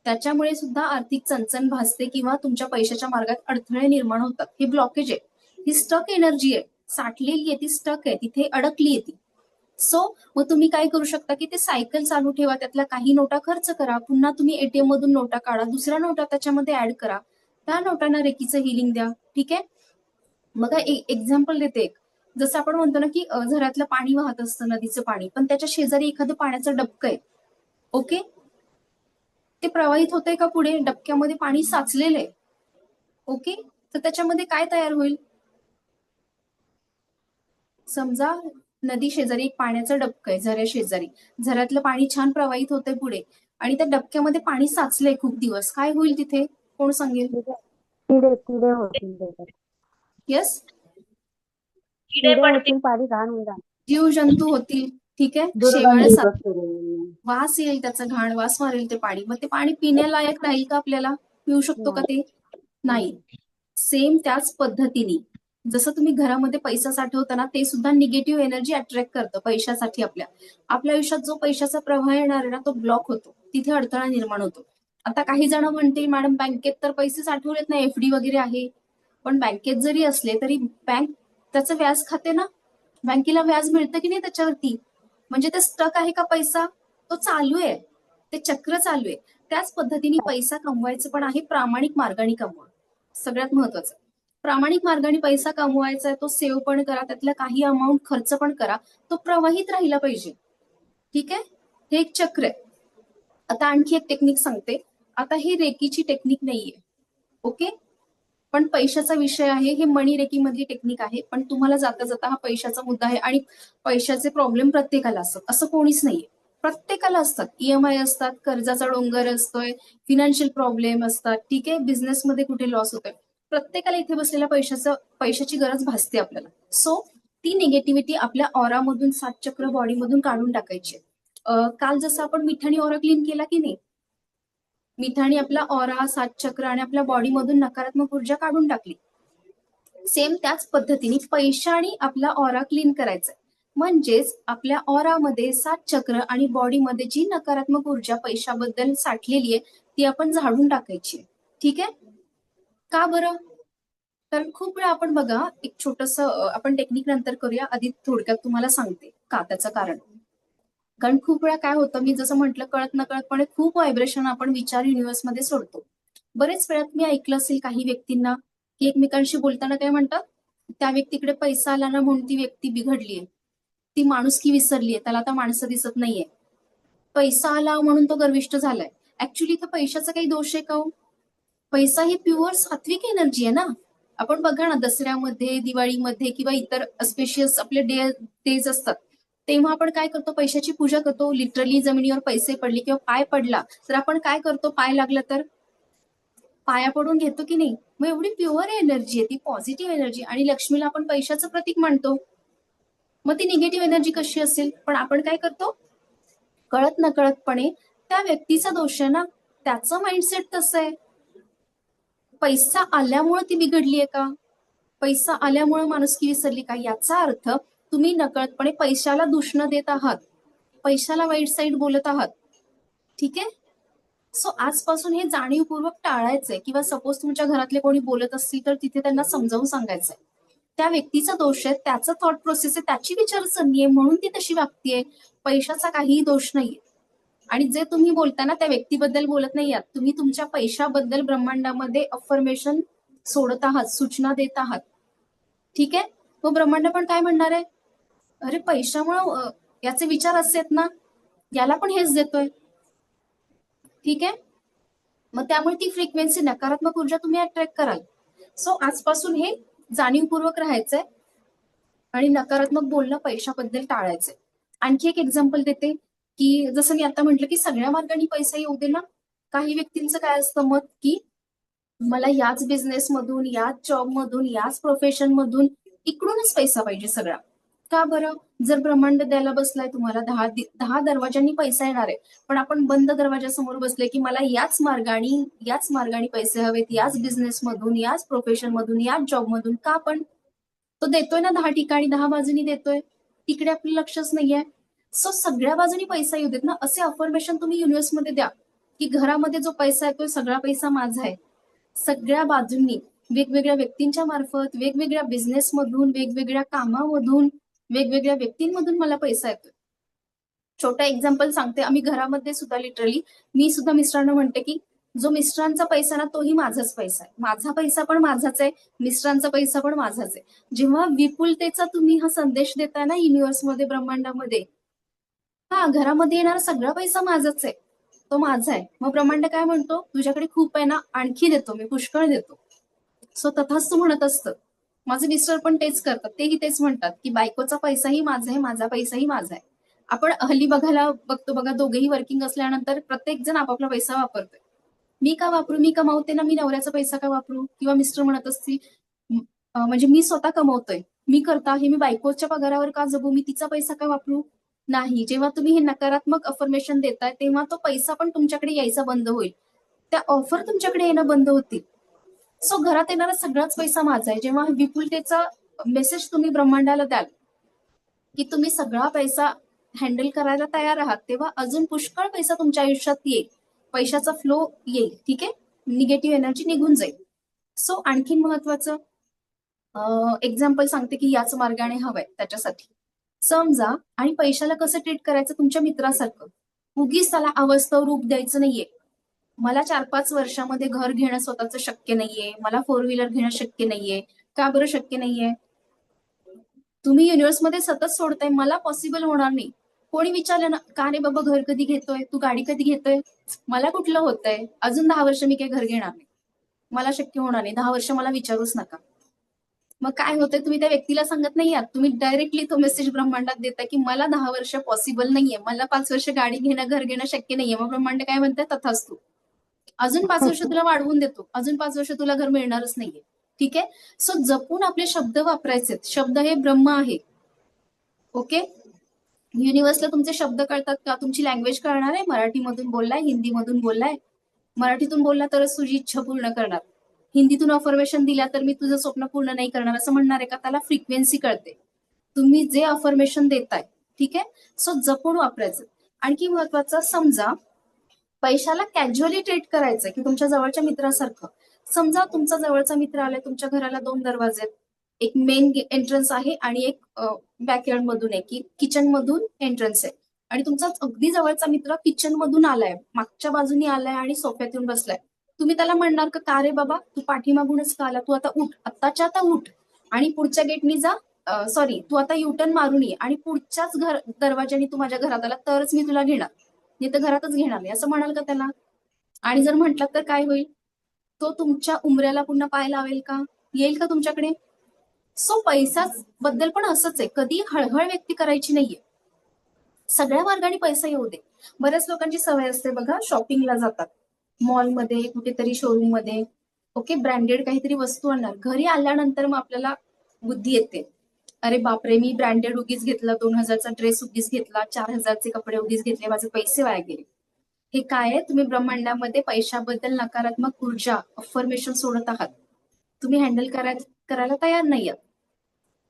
त्याच्यामुळे सुद्धा आर्थिक चणचण भासते किंवा तुमच्या पैशाच्या मार्गात अडथळे निर्माण होतात. हे ब्लॉकेज आहे, ही स्टक एनर्जी आहे, साठलेली आहे, ती स्टक आहे, तिथे अडकली आहे ती. सो मग तुम्ही काय करू शकता की ते सायकल चालू ठेवा, त्यातल्या काही नोटा खर्च करा, पुन्हा तुम्ही एटीएम मधून नोटा काढा, दुसऱ्या नोटा त्याच्यामध्ये ऍड करा, त्या नोटांना रेकीचं हिलिंग द्या. ठीक आहे, मग एक्झाम्पल देते. जसं आपण म्हणतो ना की झऱ्यातलं पाणी वाहत असतं, नदीचं पाणी, पण त्याच्या शेजारी एखादं पाण्याचं डबकं आहे. ओके, ते प्रवाहित होतंय का पुढे, डबक्यामध्ये पाणी साचलेलं आहे. ओके, तर त्याच्यामध्ये काय तयार होईल, समजा नदी शेजारी एक पाण्याचं डबकं आहे, झऱ्या शेजारी, झऱ्यातलं पाणी छान प्रवाहित होतंय पुढे, आणि त्या डबक्यामध्ये पाणी साचलंय खूप दिवस, काय होईल तिथे, कोण सांगेल? किडे होतील त्याच्यात. येस, किडे पडतील. होतील, पाणी घाण होईल. जीवजंतू होतील. ठीक आहे, शेवाळ वास येईल, त्याचा घाण वास मारेल ते पाणी. मग ते पाणी पिण्यालायक राहील का, आपल्याला पिऊ शकतो का ते? नाही. सेम त्याच पद्धतीने जसं तुम्ही घरामध्ये पैसा साठवताना ते सुद्धा निगेटिव्ह एनर्जी अट्रॅक्ट करतं पैशासाठी. आपल्या आयुष्यात जो पैशाचा प्रवाह येणार आहे ना, तो ब्लॉक होतो, तिथे अडथळा निर्माण होतो. आता काही जण म्हणतील मॅडम बँकेत तर पैसे साठवलेत ना, एफडी वगैरे आहे, पण बँकेत जरी असले तरी बँक त्याचं व्याज खाते ना, बँकेला व्याज मिळतं की नाही त्याच्यावरती, म्हणजे ते स्टक आहे का पैसा, तो चालू आहे, ते चक्र चालू आहे. त्याच पद्धतीने पैसा कमवायचं पण आहे, प्रामाणिक मार्गाने कमवा. सगळ्यात महत्वाचं, प्रामाणिक मार्गाने पैसा कमवायचा आहे, तो सेव्ह पण करा, त्यातला काही अमाऊंट खर्च पण करा, तो प्रवाहित राहिला पाहिजे. ठीक आहे, हे एक चक्र आहे. आता आणखी एक टेक्निक सांगते. आता ही रेकीची टेक्निक नाहीये, ओके, पण पैशाचा विषय आहे. हे मणी रेकी मधली टेक्निक आहे, पण तुम्हाला जाता जाता हा पैशाचा मुद्दा आहे. आणि पैशाचे प्रॉब्लेम प्रत्येकाला असतात, असं कोणीच नाहीये, प्रत्येकाला असतात. EMI असतात, कर्जाचा डोंगर असतोय, फिनान्शियल प्रॉब्लेम असतात, ठीक आहे, बिझनेसमध्ये कुठे लॉस होतोय, प्रत्येकाला इथे बसलेल्या पैशाची गरज भासते आपल्याला. सो ती निगेटिव्हिटी आपल्या ऑरामधून, 7 चक्र बॉडीमधून काढून टाकायची. काल जसं आपण मिठाने ऑरा क्लीन केला की नाही, मिठाने आपला ऑरा, 7 चक्र आणि आपल्या बॉडीमधून नकारात्मक ऊर्जा काढून टाकली. सेम त्याच पद्धतीने पैशाने आपला ऑरा क्लीन करायचा. म्हणजेच आपल्या ऑरामध्ये 7 चक्र आणि बॉडीमध्ये जी नकारात्मक ऊर्जा पैशाबद्दल साठलेली आहे ती आपण झाडून टाकायची. ठीक आहे, का बरं? कारण खूप वेळा आपण बघा, एक छोटस आपण टेक्निक नंतर करूया, आधी थोडक्यात तुम्हाला सांगते का त्याचं कारण. कारण खूप वेळा काय होतं, मी जसं म्हटलं, कळत नकळतपणे खूप व्हायब्रेशन आपण विचार युनिव्हर्समध्ये सोडतो. बरेच वेळात मी ऐकलं असेल काही व्यक्तींना की एकमेकांशी बोलताना काय म्हणतात, त्या व्यक्तीकडे पैसा आला ना म्हणून ती व्यक्ती बिघडलीये, ती माणुसकी विसरलीये, त्याला आता माणसं दिसत नाहीये. पैसा आला म्हणून तो गर्विष्ठ झालाय. ऍक्च्युली इथं पैशाचा काही दोष आहे का हो? पैसा ही प्युअर सात्विक एनर्जी आहे ना. आपण बघा ना, दसऱ्यामध्ये, दिवाळीमध्ये किंवा इतर स्पेशियस आपले डेज असतात, तेव्हा आपण काय करतो, पैशाची पूजा करतो. लिटरली जमिनीवर पैसे पडले किंवा पाय पडला तर आपण काय करतो, पाय लागला तर पाया पडून घेतो की नाही. मग एवढी प्युअर एनर्जी आहे ती, पॉझिटिव्ह एनर्जी, आणि लक्ष्मीला आपण पैशाचं प्रतीक मानतो. मग ती निगेटिव्ह एनर्जी कशी असेल? पण आपण काय करतो, कळत नकळतपणे त्या व्यक्तीचा दोष आहे ना, त्याचं माइंडसेट तसं आहे. पैसा आल्यामुळे ती बिघडलीये का? पैसा आल्यामुळे माणुसकी विसरली का? याचा अर्थ तुम्ही नकळतपणे पैशाला दूषण देत आहात, पैशाला वाईट साईड बोलत आहात. ठीक आहे, सो आजपासून हे जाणीवपूर्वक टाळायचंय. किंवा सपोज तुमच्या घरातले कोणी बोलत असतील तर तिथे त्यांना समजावून सांगायचंय, त्या व्यक्तीचा दोष आहे, त्याचं थॉट प्रोसेस आहे, त्याची विचारसरणी आहे, म्हणून ती तशी वागतीये, पैशाचा काहीही दोष नाहीये. आणि जे तुम्ही बोलताना त्या व्यक्तीबद्दल बोलत नाही आहात, तुम्ही तुमच्या पैशाबद्दल ब्रह्मांडामध्ये अफर्मेशन सोडत आहात, सूचना देत आहात. ठीक आहे, मग ब्रह्मांड पण काय म्हणणार आहे, अरे पैशामुळे याचे विचार असे आहेत ना, याला पण हेच देतोय. ठीक आहे, मग त्यामुळे ती फ्रिक्वेन्सी, नकारात्मक ऊर्जा तुम्ही अट्रॅक्ट कराल. सो आजपासून हे जाणीवपूर्वक राहायचंय आणि नकारात्मक बोलणं पैशाबद्दल टाळायचंय. आणखी एक एक्झाम्पल देते की जसं मी आता म्हटलं की सगळ्या मार्गाने पैसा येऊ दे ना. काही व्यक्तींचं काय असतं मत की मला याच बिझनेसमधून, याच जॉबमधून, याच प्रोफेशनमधून इकडूनच पैसा पाहिजे सगळा. का बरं? जर ब्रह्मांड द्यायला बसलाय तुम्हाला 10 दरवाजांनी पैसा येणार आहे, पण आपण बंद दरवाजासमोर बसले की मला याच मार्गाने पैसे हवेत, याच बिझनेसमधून, याच प्रोफेशनमधून, याच जॉबमधून, का पण तो देतोय ना 10 ठिकाणी, 10 बाजूनी देतोय, तिकडे आपलं लक्षच नाहीये. सो सगळ्या बाजूनी पैसा येऊ देत ना, असे अफर्मेशन तुम्ही युनिव्हर्समध्ये द्या की घरामध्ये जो पैसा येतोय सगळा पैसा माझा आहे. सगळ्या बाजूंनी, वेगवेगळ्या व्यक्तींच्या मार्फत, वेगवेगळ्या बिझनेसमधून, वेगवेगळ्या कामामधून, वेगवेगळ्या व्यक्तींमधून मला पैसा येतोय. छोटा एक्झाम्पल सांगते, आम्ही घरामध्ये सुद्धा लिटरली, मी सुद्धा मिस्टरांना म्हणते की जो मिस्टरांचा पैसा ना तोही माझाच पैसा आहे, माझा पैसा पण माझाच आहे, मिस्टरांचा पैसा पण माझाच आहे. जेव्हा विपुलतेचा तुम्ही हा संदेश देताय ना युनिव्हर्समध्ये, ब्रह्मांडामध्ये, हा घरामध्ये येणारा सगळा पैसा माझाच आहे, तो माझा आहे. मग ब्रह्मांड काय म्हणतो, तुझ्याकडे खूप आहे ना, आणखी देतो मी, पुष्कळ देतो. सो तथास्तु म्हणत असतं. माझे मिस्टर पण तेच करतात, तेही तेच म्हणतात की बायकोचा पैसाही माझा आहे, माझा पैसाही माझा आहे. आपण हल्ली बघतो बघा, दोघेही वर्किंग असल्यानंतर प्रत्येक जण आपापला पैसा वापरतोय. मी का वापरू, मी कमावते ना, मी नवऱ्याचा पैसा का वापरू? किंवा मिस्टर म्हणत असतील म्हणजे मी स्वतः कमवतोय, मी करता आहे, मी बायकोच्या पगारावर का जगू, मी तिचा पैसा का वापरू? नाही. जेव्हा तुम्ही हे नकारात्मक अफर्मेशन देताय तेव्हा तो पैसा पण तुमच्याकडे यायचा बंद होईल, त्या ऑफर तुमच्याकडे येणं बंद होतील. सो घरात येणारा सगळाच पैसा माझा आहे. जेव्हा विपुलतेचा मेसेज तुम्ही ब्रह्मांडाला द्याल की तुम्ही सगळा पैसा हँडल करायला तयार आहात, तेव्हा अजून पुष्कळ पैसा तुमच्या आयुष्यात येईल, पैशाचा फ्लो येईल. ठीक आहे, निगेटिव्ह एनर्जी निघून जाईल. सो आणखीन महत्वाचं एक्झाम्पल सांगते की याच मार्गाने हवंय. त्याच्यासाठी समजा, आणि पैशाला कसं ट्रीट करायचं, तुमच्या मित्रासारखं, उगीच त्याला अवस्था रूप द्यायचं नाहीये. मला 4-5 वर्षामध्ये घर घेणं स्वतःचं शक्य नाहीये, मला 4 व्हीलर घेणं शक्य नाहीये. का बरं शक्य नाहीये? तुम्ही युनिव्हर्समध्ये सतत सोडताय, मला पॉसिबल होणार नाही. कोणी विचारलं ना, का रे बाबा घर कधी घेतोय, तू गाडी कधी घेतोय? मला कुठलं होतंय, अजून 10 वर्ष मी काही घर घेणार नाही, मला शक्य होणार नाही, 10 वर्ष मला विचारूच नका. मग काय होतंय, तुम्ही त्या व्यक्तीला सांगत नाही आहात, तुम्ही डायरेक्टली तो मेसेज ब्रह्मांडात देता की मला 10 वर्ष पॉसिबल नाहीये, मला 5 वर्ष गाडी घेणं, घर घेणं शक्य नाहीये. मग ब्रह्मांड काय म्हणतात, तथास्तु. अजून 5 वर्ष तुला वाढवून देतो, अजून 5 वर्ष तुला घर मिळणारच नाहीये. ठीक आहे. सो जपून आपले शब्द वापरायचे. शब्द हे ब्रह्म आहे. ओके. युनिव्हर्सला तुमचे शब्द कळतात का? तुमची लँग्वेज कळणार आहे? मराठीमधून बोललाय, हिंदीमधून बोललाय? मराठीतून बोलला तरच तुझी इच्छा पूर्ण करणार. हिंदीतून अफर्मेशन दिला तर मी तुझं स्वप्न पूर्ण नाही करणार असं म्हणणार आहे का? त्याला फ्रिक्वेन्सी कळते. तुम्ही जे अफर्मेशन देताय, ठीक आहे. सो जपून वापरायचं. आणखी महत्वाचं, समजा पैशाला कॅज्युअली ट्रीट करायचं की तुमच्या जवळच्या मित्रासारखं. समजा तुमचा जवळचा मित्र आलाय, तुमच्या घराला 2 दरवाजे आहेत, एक मेन एंट्रन्स आहे आणि एक बॅकयार्ड मधून आहे की किचन मधून एंट्रन्स आहे. आणि तुमचा अगदी जवळचा मित्र किचन मधून आलाय, मागच्या बाजूनी आलाय आणि सोफ्यात येऊन बसलाय. तुम्ही त्याला म्हणणार का रे बाबा तू पाठीमागूनच का आला, तू आता उठ, आत्ताच्या आता उठ आणि पुढच्या गेटनी जा, सॉरी तू आता युटर्न मारून ये आणि पुढच्याच दरवाजाने तू माझ्या घरात आला तरच मी तुला घेणार, नाही तर घरातच घेणार नाही, असं म्हणाल का त्याला? आणि जर म्हटलं तर काय होईल? तो तुमच्या उमऱ्याला पुन्हा पाय लावेल का? येईल का तुमच्याकडे? सो पैसा बद्दल पण असंच आहे, कधी हळहळ व्यक्ती करायची नाहीये. सगळ्या मार्गाने पैसा येऊ दे. बऱ्याच लोकांची सवय असते बघा, शॉपिंगला जातात मॉलमध्ये, कुठेतरी शोरूम मध्ये, ओके, ब्रँडेड काहीतरी वस्तू आणणार. घरी आल्यानंतर मग आपल्याला बुद्धी येते, अरे बापरे मी ब्रँडेड उगीच घेतला, 2000चा ड्रेस उगीच घेतला, 4000चे कपडे उगीच घेतले, माझे पैसे वाया गेले. हे काय आहे? तुम्ही ब्रह्मांडामध्ये पैशाबद्दल नकारात्मक ऊर्जा, अफर्मेशन सोडत आहात. तुम्ही हँडल करायला तयार नाही आहात.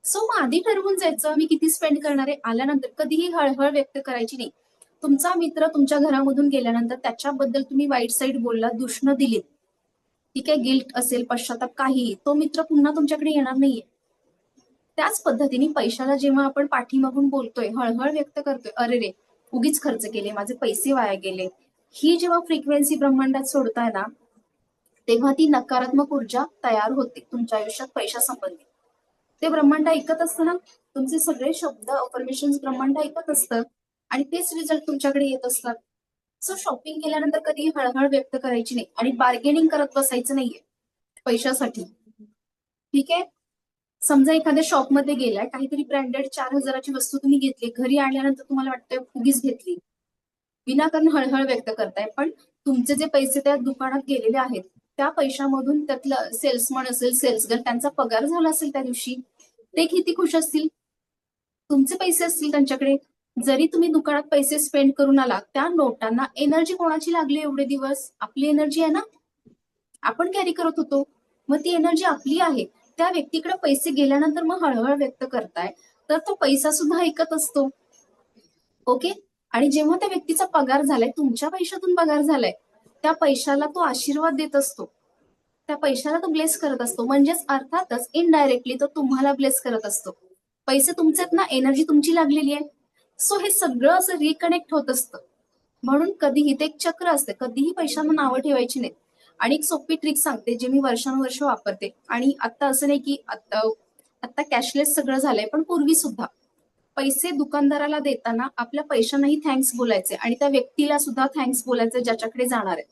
सो मग आधी ठरवून जायचं मी किती स्पेंड करणार आहे. आल्यानंतर कधीही हळहळ व्यक्त करायची नाही. तुमचा मित्र तुमच्या घरामधून गेल्यानंतर त्याच्याबद्दल तुम्ही वाईट साईड बोलला, दूषणं दिलीत, ठीक आहे, गिल्ट असेल, पश्चाताप, काही, तो मित्र पुन्हा तुमच्याकडे येणार नाहीये. त्याच पद्धतीने पैशाला जेव्हा आपण पाठीमागून बोलतोय, हळहळ व्यक्त करतोय, अरे रे उगीच खर्च केले, माझे पैसे वाया गेले, ही जेव्हा फ्रिक्वेन्सी ब्रह्मांडात सोडताय ना, तेव्हा ती नकारात्मक ऊर्जा तयार होते तुमच्या आयुष्यात पैशासंबंधी. ते ब्रह्मांड ऐकत असतं ना, तुमचे सगळे शब्द, अफर्मेशन ब्रह्मांड ऐकत असतं आणि तेच रिझल्ट तुमच्याकडे येत असतात. सो शॉपिंग केल्यानंतर कधी हळहळ व्यक्त करायची नाही आणि बार्गेनिंग करत बसायचं नाहीये पैशासाठी. ठीक आहे. समजा एखाद्या शॉपमध्ये गेलाय, काहीतरी ब्रँडेड 4000ची वस्तू तुम्ही घेतली, घरी आल्यानंतर तुम्हाला वाटतंय उगीच घेतली, विनाकारण हळहळ व्यक्त करताय, पण तुमचे जे पैसे त्या दुकानात गेलेले आहेत त्या पैशामधून त्यातलं सेल्समन असेल, सेल्सगर्ल, त्यांचा पगार झाला असेल त्या दिवशी, ते किती खुश असतील? तुमचे पैसे असतील त्यांच्याकडे. जरी तुम्ही दुकानात पैसे स्पेंड करून आला, त्या नोटांना एनर्जी कोणाची लागली एवढे दिवस? आपली एनर्जी आहे ना, आपण कॅरी करत होतो, मग ती एनर्जी आपली आहे. त्या व्यक्तीकडे पैसे गेल्यानंतर मग हळहळ व्यक्त करताय, तर तो पैसा सुद्धा ऐकत असतो. ओके. आणि जेव्हा त्या व्यक्तीचा पगार झालाय, तुमच्या पैशातून पगार झालाय, त्या पैशाला तो आशीर्वाद देत असतो, त्या पैशाला तो ब्लेस करत असतो. म्हणजेच अर्थातच इनडायरेक्टली तो तुम्हाला ब्लेस करत असतो. पैसे तुमचेत ना, एनर्जी तुमची लागलेली आहे. सो हे सगळं असं रिकनेक्ट होत असतं. म्हणून कधीही, ते एक चक्र असते, कधीही पैशांना नावं ठेवायची नाहीत. आणि एक सोपी ट्रिक सांगते, जे मी वर्षानुवर्ष वापरते. आणि आता असं नाही की आता कॅशलेस सगळं झालंय, पण पूर्वी सुद्धा पैसे दुकानदाराला देताना आपल्या पैशांनाही थँक्स बोलायचे आणि त्या व्यक्तीला सुद्धा थँक्स बोलायचे ज्याच्याकडे जाणार आहे.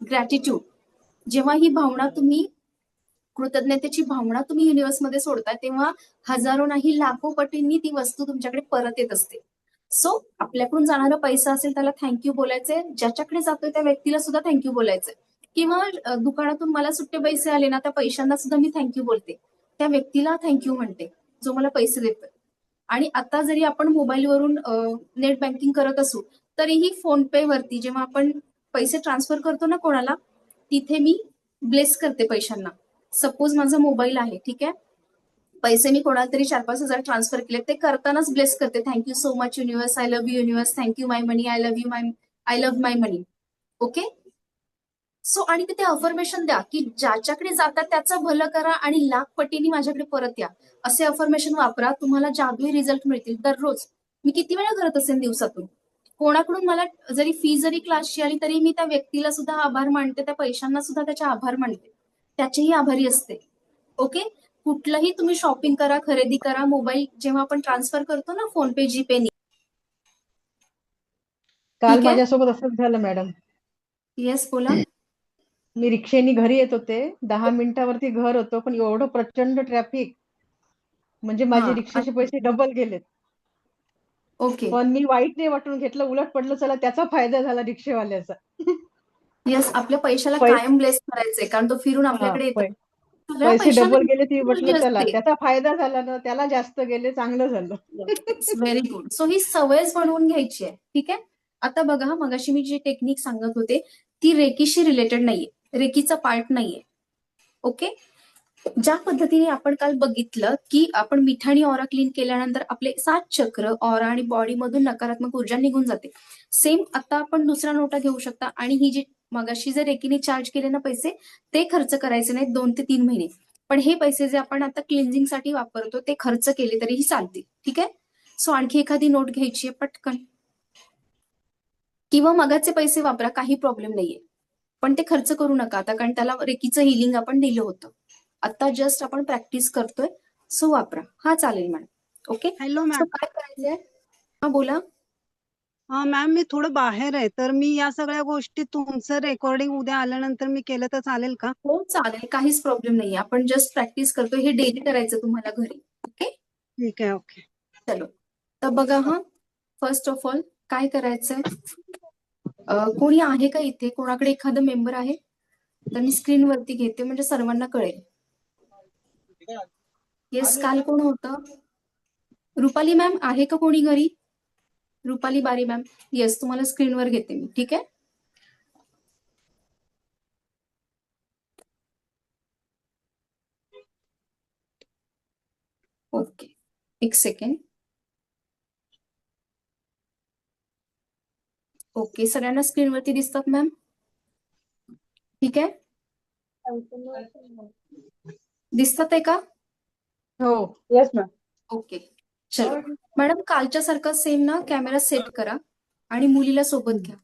ग्रॅटिट्यूड. जेव्हा ही भावना तुम्ही, कृतज्ञतेची भावना तुम्ही युनिव्हर्समध्ये सोडताय, तेव्हा हजारो नाही लाखो पटींनी ती वस्तू तुमच्याकडे परत येत असते. सो आपल्याकडून जाणारा पैसा असेल त्याला थँक्यू बोलायचे, ज्याच्याकडे जातोय त्या व्यक्तीला सुद्धा थँक्यू बोलायचे. किंवा दुकानातून मला सुट्टे पैसे आले ना, त्या पैशांना सुद्धा मी थँक्यू बोलते, त्या व्यक्तीला थँक्यू म्हणते जो मला पैसे देतोय. आणि आता जरी आपण मोबाईलवरून नेट बँकिंग करत असू, तरीही फोन पे वरती जेव्हा आपण पैसे ट्रान्सफर करतो ना कोणाला, तिथे मी ब्लेस करते पैशांना. सपोज माझा मोबाईल आहे, ठीक आहे, पैसे मी कोणाला तरी 4-5 हजार ट्रान्सफर केले, ते करतानाच ब्लेस करते, thank you so much universe, I love you universe, thank you my money, I love my money. Okay. So आणि तिथे अफर्मेशन द्या की ज्याच्याकडे जातात त्याचं भलं करा आणि लाख पटीने माझ्याकडे परत या, असे अफर्मेशन वापरा. तुम्हाला जादुई रिझल्ट मिळतील. दररोज मी किती वेळा करत असेल दिवसातून, कोणाकडून मला जरी फी जरी क्लासची आली तरी मी त्या व्यक्तीला सुद्धा आभार मानते, त्या पैशांना सुद्धा त्याचे आभार मानते, त्याचेही आभारी असते. ओके. कुठलंही तुम्ही शॉपिंग करा, खरेदी करा, मोबाईल जेव्हा आपण ट्रान्सफर करतो ना फोन पे जीपे नी. काल ठीक आहे. माझ्यासोबत असंच झालं मॅडम. येस बोला. मी रिक्षेनी घरी येत होते, 10 मिनिटावरती घर होतं, पण एवढं प्रचंड ट्रॅफिक, म्हणजे माझे हा. रिक्षाचे पैसे डबल गेलेत. ओके. पण मी वाईट नाही वाटून घेतलं, उलट पडलं चला त्याचा फायदा झाला रिक्षेवाल्याचा. येस, आपल्या पैशाला पै- कायम ब्लेस करायचंय, कारण तो फिरून हा, आपल्याकडे येतो. पै- सगळ्या पैसे पैशाला डबल गेले ती किती म्हटलं चला असते. त्याचा फायदा झाला ना, त्याला जास्त गेले, चांगलं झालं. Very good. सो ही सवयच बनवून घ्यायची आहे. ठीक आहे. आता बघा, मगाशी मी जी टेक्निक सांगत होते ती रेकीशी रिलेटेड नाहीये, रेकीचा पार्ट नाहीये. ओके. ज्या पद्धतीने आपण काल बघितलं की आपण मिठाणी ऑरा क्लीन केल्यानंतर आपले 7 चक्र ऑरा आणि बॉडी मधून नकारात्मक ऊर्जा निघून जाते. सेम आता आपण दुसरा नोटा घेऊ शकता आणि ही जी मगाशी जर रेकीने चार्ज केले ना पैसे, ते खर्च करायचे नाहीत 2 ते 3 महिने. पण हे पैसे जे आपण आता क्लिन्झिंगसाठी वापरतो ते खर्च केले तरीही चालतील. ठीक आहे. सो आणखी एखादी नोट घ्यायची आहे पटकन, किंवा मगाचे पैसे वापरा, काही प्रॉब्लेम नाहीये, पण ते खर्च करू नका आता, कारण त्याला रेकीचं हिलिंग आपण दिलं होतं. आता जस्ट आपण प्रॅक्टिस करतोय, सो वापरा. हा चालेल madam. Okay. Hello so ma'am. काय करायचंय? हा बोला. मॅम मी थोडं बाहेर आहे, तर मी या सगळ्या गोष्टी तुमचं रेकॉर्डिंग उद्या आल्यानंतर मी केलं तर चालेल का? हो चालेल, काहीच प्रॉब्लेम नाहीये. आपण जस्ट प्रॅक्टिस करतोय, हे डेली करायचं तुम्हाला घरी. ओके. ठीक आहे. ओके. चलो. तर बघा, हा फर्स्ट ऑफ ऑल काय करायचंय, कोणी आहे का इथे, कोणाकडे एखादं मेंबर आहे तर मी स्क्रीनवरती घेते म्हणजे सर्वांना कळेल. येस, काल कोण होतं? रुपाली मॅम आहे का कोणी घरी? रुपाली बारी मॅम. येस, तुम्हाला स्क्रीनवर घेते मी. ठीक आहे. ओके, एक सेकंड. ओके, सगळ्यांना स्क्रीनवरती दिसतात मॅम? ठीक आहे. दिसतात आहे का? हो. Yes ma'am. ओके. चलो मॅडम, कालच्या सारखा सेम ना कॅमेरा सेट करा आणि मुलीला सोबत घ्या.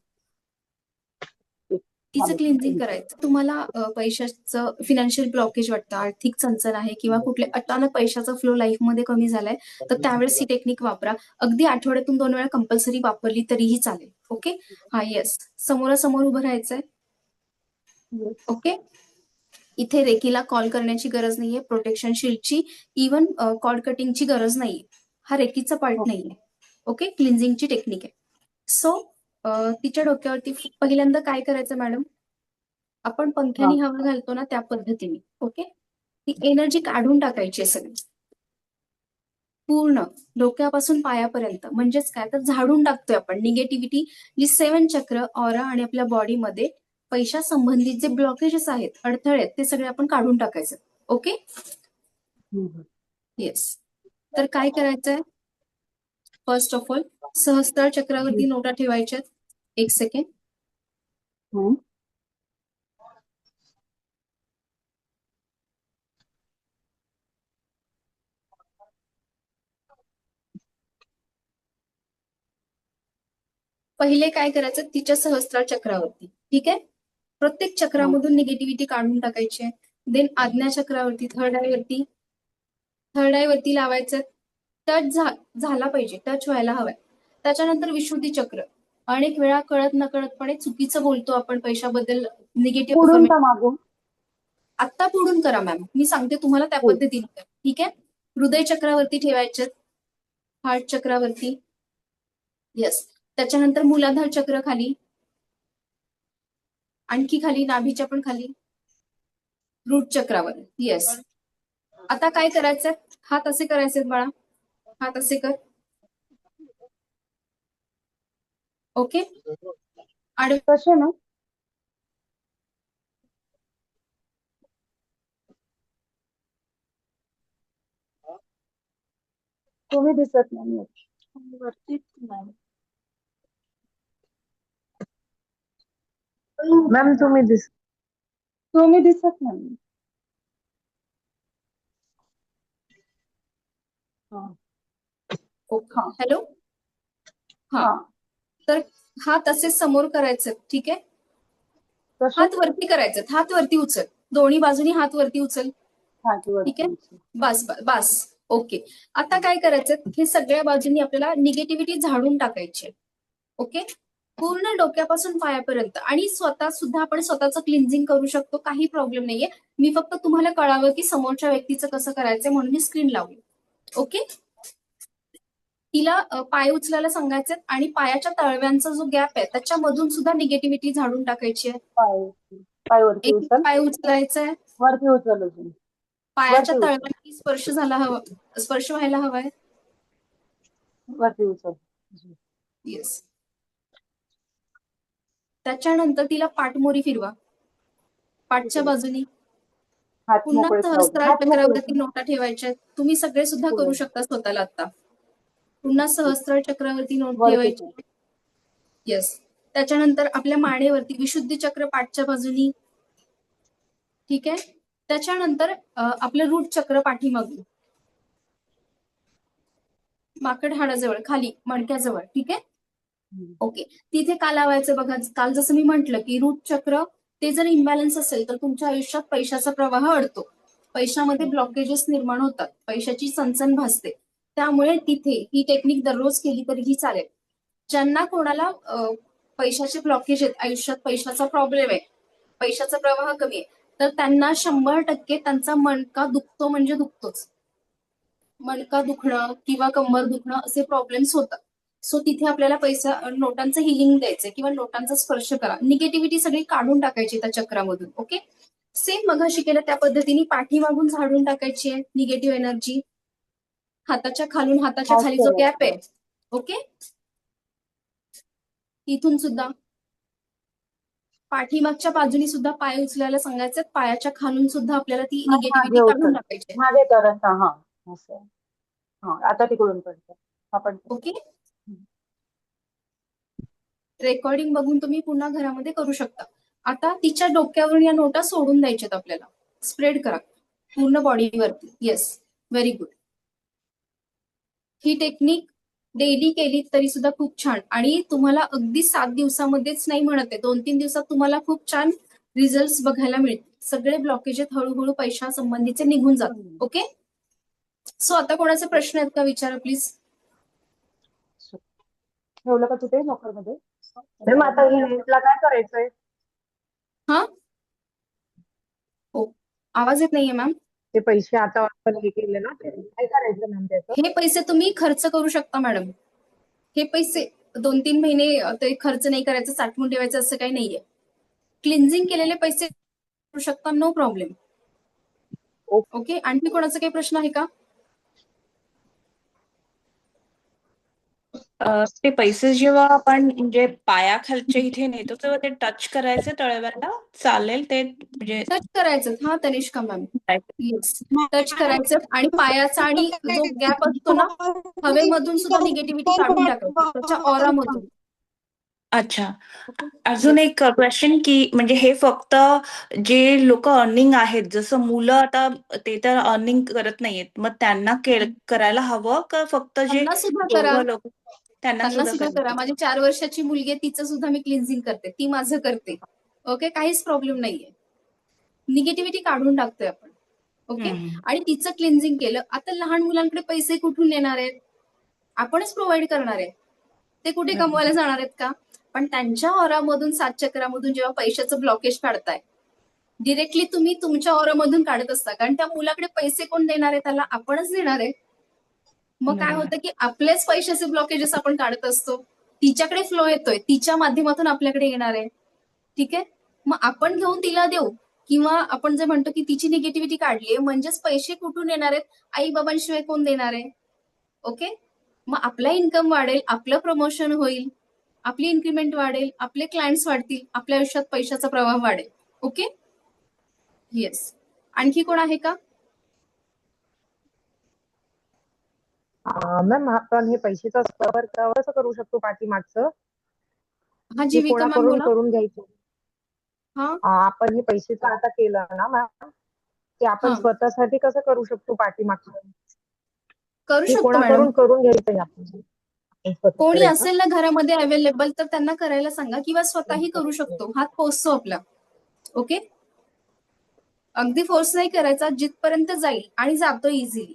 तिचं क्लिन्झिंग करायचं. तुम्हाला पैशाचं फिनान्शियल ब्लॉकेज वाटतं, आर्थिक चणचण आहे किंवा कुठले अचानक पैशाचा फ्लो लाईफमध्ये कमी झालाय, तर त्यावेळेस ही टेक्निक वापरा. अगदी आठवड्यातून 2 वेळा कंपल्सरी वापरली तरीही चालेल. ओके. हा येस, समोरासमोर उभं राहायचंय. ओके. इथे रेकीला कॉल करण्याची गरज नाहीये, प्रोटेक्शन शील्डची, इवन कॉर्ड कटिंगची गरज नाहीये. हा रेकीचा पार्ट नाहीये. ओके. क्लिन्झिंगची टेक्निक आहे. सो तिच्या डोक्यावरती पहिल्यांदा काय करायचं मॅडम, आपण पंख्याने हवा घालतो ना त्या पद्धतीने. ओके. ती एनर्जी काढून टाकायची आहे सगळी, पूर्ण डोक्यापासून पायापर्यंत. म्हणजेच काय, तर झाडून टाकतोय आपण निगेटिव्हिटी, जी 7 चक्र ऑरा आणि आपल्या बॉडीमध्ये पैशा संबंधित जे ब्लॉकेजेस आहेत, अडथळे आहेत, ते सगळे आपण काढून टाकायचं. ओके. येस. तर काय करायचंय, फर्स्ट ऑफ ऑल सहस्त्रार चक्रावरती नोटा ठेवायच्यात. एक सेकंड. पहिले काय करायचं, तिच्या सहस्त्रार चक्रावरती. ठीक आहे. प्रत्येक चक्रामधून निगेटिव्हिटी काढून टाकायची. देन आज्ञा चक्रावरती, थर्ड आय वरती लावायचं. टच झाला पाहिजे, टच व्हायला हवाय. त्याच्यानंतर विशुद्धी चक्र. अनेक वेळा कळत नकळतपणे चुकीचं बोलतो आपण पैशाबद्दल, निगेटिव्ह. आत्ता पुढून करा मॅम, मी सांगते तुम्हाला त्या पद्धतीने करा. ठीक आहे. हृदय चक्रावरती ठेवायचे, हार्ट चक्रावरती. येस. त्याच्यानंतर मूलाधार चक्र खाली, आणखी खाली, नाभीच्या पण खाली, रूट चक्रावर. येस. आता काय करायचंय, हात असे करायचे बाळा, हात असे कर. ओके. आणि कसे ना तुम्ही दिसत नाही वरतीच नाही मॅम, तुम्ही दिसत नाही. हॅलो. हा. तर हात असे समोर करायचे, ठीक आहे. कसे हात वरती करायचे, हात वरती उचल, दोन्ही बाजूनी हात वरती उचल, छातीवरती ठीक आहे. उचल. बस बस बस. ओके. आता काय करायचं, हे सगळ्या बाजूनी आपल्याला निगेटिव्हिटी झाडून टाकायची. ओके. पूर्ण डोक्यापासून पायापर्यंत, आणि स्वतः सुद्धा आपण स्वतःचं क्लिन्झिंग करू शकतो, काही प्रॉब्लेम नाहीये. मी फक्त तुम्हाला कळावं की समोरच्या व्यक्तीचं कसं करायचंय म्हणून मी स्क्रीन लावली. ओके. तिला पाय उचलायला सांगायचे आणि पायाच्या तळव्यांचा जो गॅप आहे त्याच्यामधून सुद्धा निगेटिव्हिटी झाडून टाकायची आहे. पाय वरती एक उचल, पाय उचलायचा आहे, वरती उचल अजून. पायाच्या वरती उचल. तळव्यांनी स्पर्श व्हायला हवाय. वरती उचल. येस. त्याच्यानंतर तिला पाठमोरी फिरवा, पाठच्या बाजूनी. हात पुन्हा मोकळेच राहू दे. सहस्त्रार हात मोकळे चक्रावरती नोटा ठेवायच्या. तुम्ही सगळे सुद्धा करू शकता स्वतःला आता. पुन्हा सहस्त्रार चक्रावरती नोट वरती ठेवायची. येस. त्याच्यानंतर आपल्या मानेवरती विशुद्धी चक्र पाठच्या बाजूनी, ठीक आहे. त्याच्यानंतर आपलं रूट चक्र पाठीमागून, माकड हाडाजवळ खाली मणक्याजवळ, ठीक आहे. ओके. तिथे का लावायचं बघा, काल जसं मी म्हंटल की रूट चक्र ते जर इम्बॅलन्स असेल तर तुमच्या आयुष्यात पैशाचा प्रवाह अडतो, पैशामध्ये ब्लॉकेजेस निर्माण होतात, पैशाची सनसन भासते. त्यामुळे तिथे ही टेक्निक दररोज केली तरीही चालेल. ज्यांना कोणाला पैशाचे ब्लॉकेज आहेत, आयुष्यात पैशाचा प्रॉब्लेम आहे, पैशाचा प्रवाह कमी आहे, तर त्यांना 100% त्यांचा मणका दुखतो म्हणजे दुखतोच. मणका दुखणं किंवा कंबर दुखणं असे प्रॉब्लेम्स होतात. सो तिथे आपल्याला पैसा नोटांचं हिलिंग द्यायचं किंवा नोटांचा स्पर्श करा, निगेटिव्हिटी सगळी काढून टाकायची त्या चक्रामधून. ओके. सेम मगाशी केलं त्या पद्धतीने पाठीमागून झाडून टाकायची आहे निगेटिव्ह एनर्जी. हाताच्या खालून, हाताच्या खाली जो गॅप आहे, ओके, इथून सुद्धा पाठीमागच्या बाजूनी सुद्धा पाय उचलायला सांगायचे, पायाच्या खालून सुद्धा आपल्याला ती निगेटिव्हिटी काढून टाकायची. मागे करत हा असं. हा आता तिकडून करतो आपण. ओके. रेकॉर्डिंग बघून तुम्ही पुन्हा घरामध्ये करू शकता. आता तिच्या डोक्यावरून या नोटा सोडून द्यायच्यात आपल्याला, स्प्रेड करा पूर्ण बॉडीवरती. Yes, very good. ही टेक्निक डेली केली तरी सुद्धा खूप छान, आणि तुम्हाला अगदी 7 दिवसामध्येच नाही म्हणत आहे, 2-3 दिवसात तुम्हाला खूप छान रिझल्ट बघायला मिळतील. सगळे ब्लॉकेजेस हळूहळू पैशा संबंधीचे निघून जातात. ओके. सो आता कोणाचे प्रश्न आहेत का, विचारा प्लीज. ठेवलं का तिथे लॉकर मध्ये? मॅम आता हिला काय करायचंय? हा, हो, आवाज येत नाहीये मॅम. ते पैसे आता आपण हे केले ना, ते काय करायचं मॅम त्याचं? हे पैसे तुम्ही खर्च करू शकता मॅडम. हे पैसे 2-3 महिने ते खर्च नाही करायचं, साठवून ठेवायचं असं काही नाहीये. क्लिन्झिंग केलेले पैसे करू शकता, नो प्रॉब्लेम. ओके. आणखी कोणाचा काही प्रश्न आहे का? ते पैसे जेव्हा आपण म्हणजे पायाखालच्या इथे नेतो तेव्हा ते टच करायचे तळव्याला, चालेल ते म्हणजे टच करायचं. हा तनिष्का मॅम, येस, टच करायचं आणि पायाचा आणि जो गॅप असतो ना, हवेमधून सुद्धा निगेटिव्हिटी काढून टाकायची त्याच्या ऑरामधून. अच्छा. अजून एक क्वेश्चन की म्हणजे हे फक्त जे लोक अर्निंग आहेत, जसं मुलं आता ते तर अर्निंग करत नाहीयेत, मग त्यांना करायला हवं का फक्त जे त्यांना सुद्धा करा, लोक त्यांना त्यांना सुद्धा सुद्धा करा. माझी 4 वर्षाची मुलगी आहे, तिचं सुद्धा मी क्लिन्झिंग करते, ती माझं करते. ओके, काहीच प्रॉब्लेम नाहीये. निगेटिव्हिटी काढून टाकतोय आपण. ओके. आणि तिचं क्लिन्झिंग केलं. आता लहान मुलांकडे पैसे कुठून येणार आहेत? आपणच प्रोव्हाइड करणार आहे. ते कुठे कमवायला जाणार आहेत का? पण त्यांच्या ऑरामधून, 7 चक्रामधून जेव्हा पैशाचं ब्लॉकेज काढताय, डिरेक्टली तुम्ही तुमच्या ऑरामधून काढत असता, कारण त्या मुलाकडे पैसे कोण देणार आहे, त्याला आपणच देणार आहे. मग काय होतं की आपलेच पैशाचे ब्लॉकेजेस आपण काढत असतो, तिच्याकडे फ्लो येतोय, तिच्या माध्यमातून आपल्याकडे येणार आहे. ठीक आहे. मग आपण घेऊन तिला देऊ, किंवा आपण जे म्हणतो की तिची निगेटिव्हिटी काढलीये म्हणजेच पैसे कुठून येणार आहेत, आई बाबांशिवाय कोण देणार आहे. ओके. मग आपला इन्कम वाढेल, आपलं प्रमोशन होईल, आपली इन्क्रीमेंट वाढेल, आपले क्लायंट्स वाढतील, आपल्या आयुष्यात पैशाचा प्रवाह वाढेल. ओके. येस. आणखी कोण आहे का? मॅम आपण हे पैशाचं कसं करू शकतो पाठीमागचं? हा, जीविका मॅम बोला. करून घ्यायचं. हा, आपण हे पैशाचं आता केलं ना मॅम, ते आपण स्वतःसाठी कसं करू शकतो पाठीमागचं? करू शकतो मॅडम. कोणाकडून करून घ्यायचंय आपण? कोणी करायचं. असेल ना घरामध्ये अवेलेबल तर त्यांना करायला सांगा किंवा स्वतःही करू शकतो. हात पोचतो आपला. ओके, अगदी फोर्स नाही करायचा, जिथपर्यंत जाईल आणि जातो इझिली.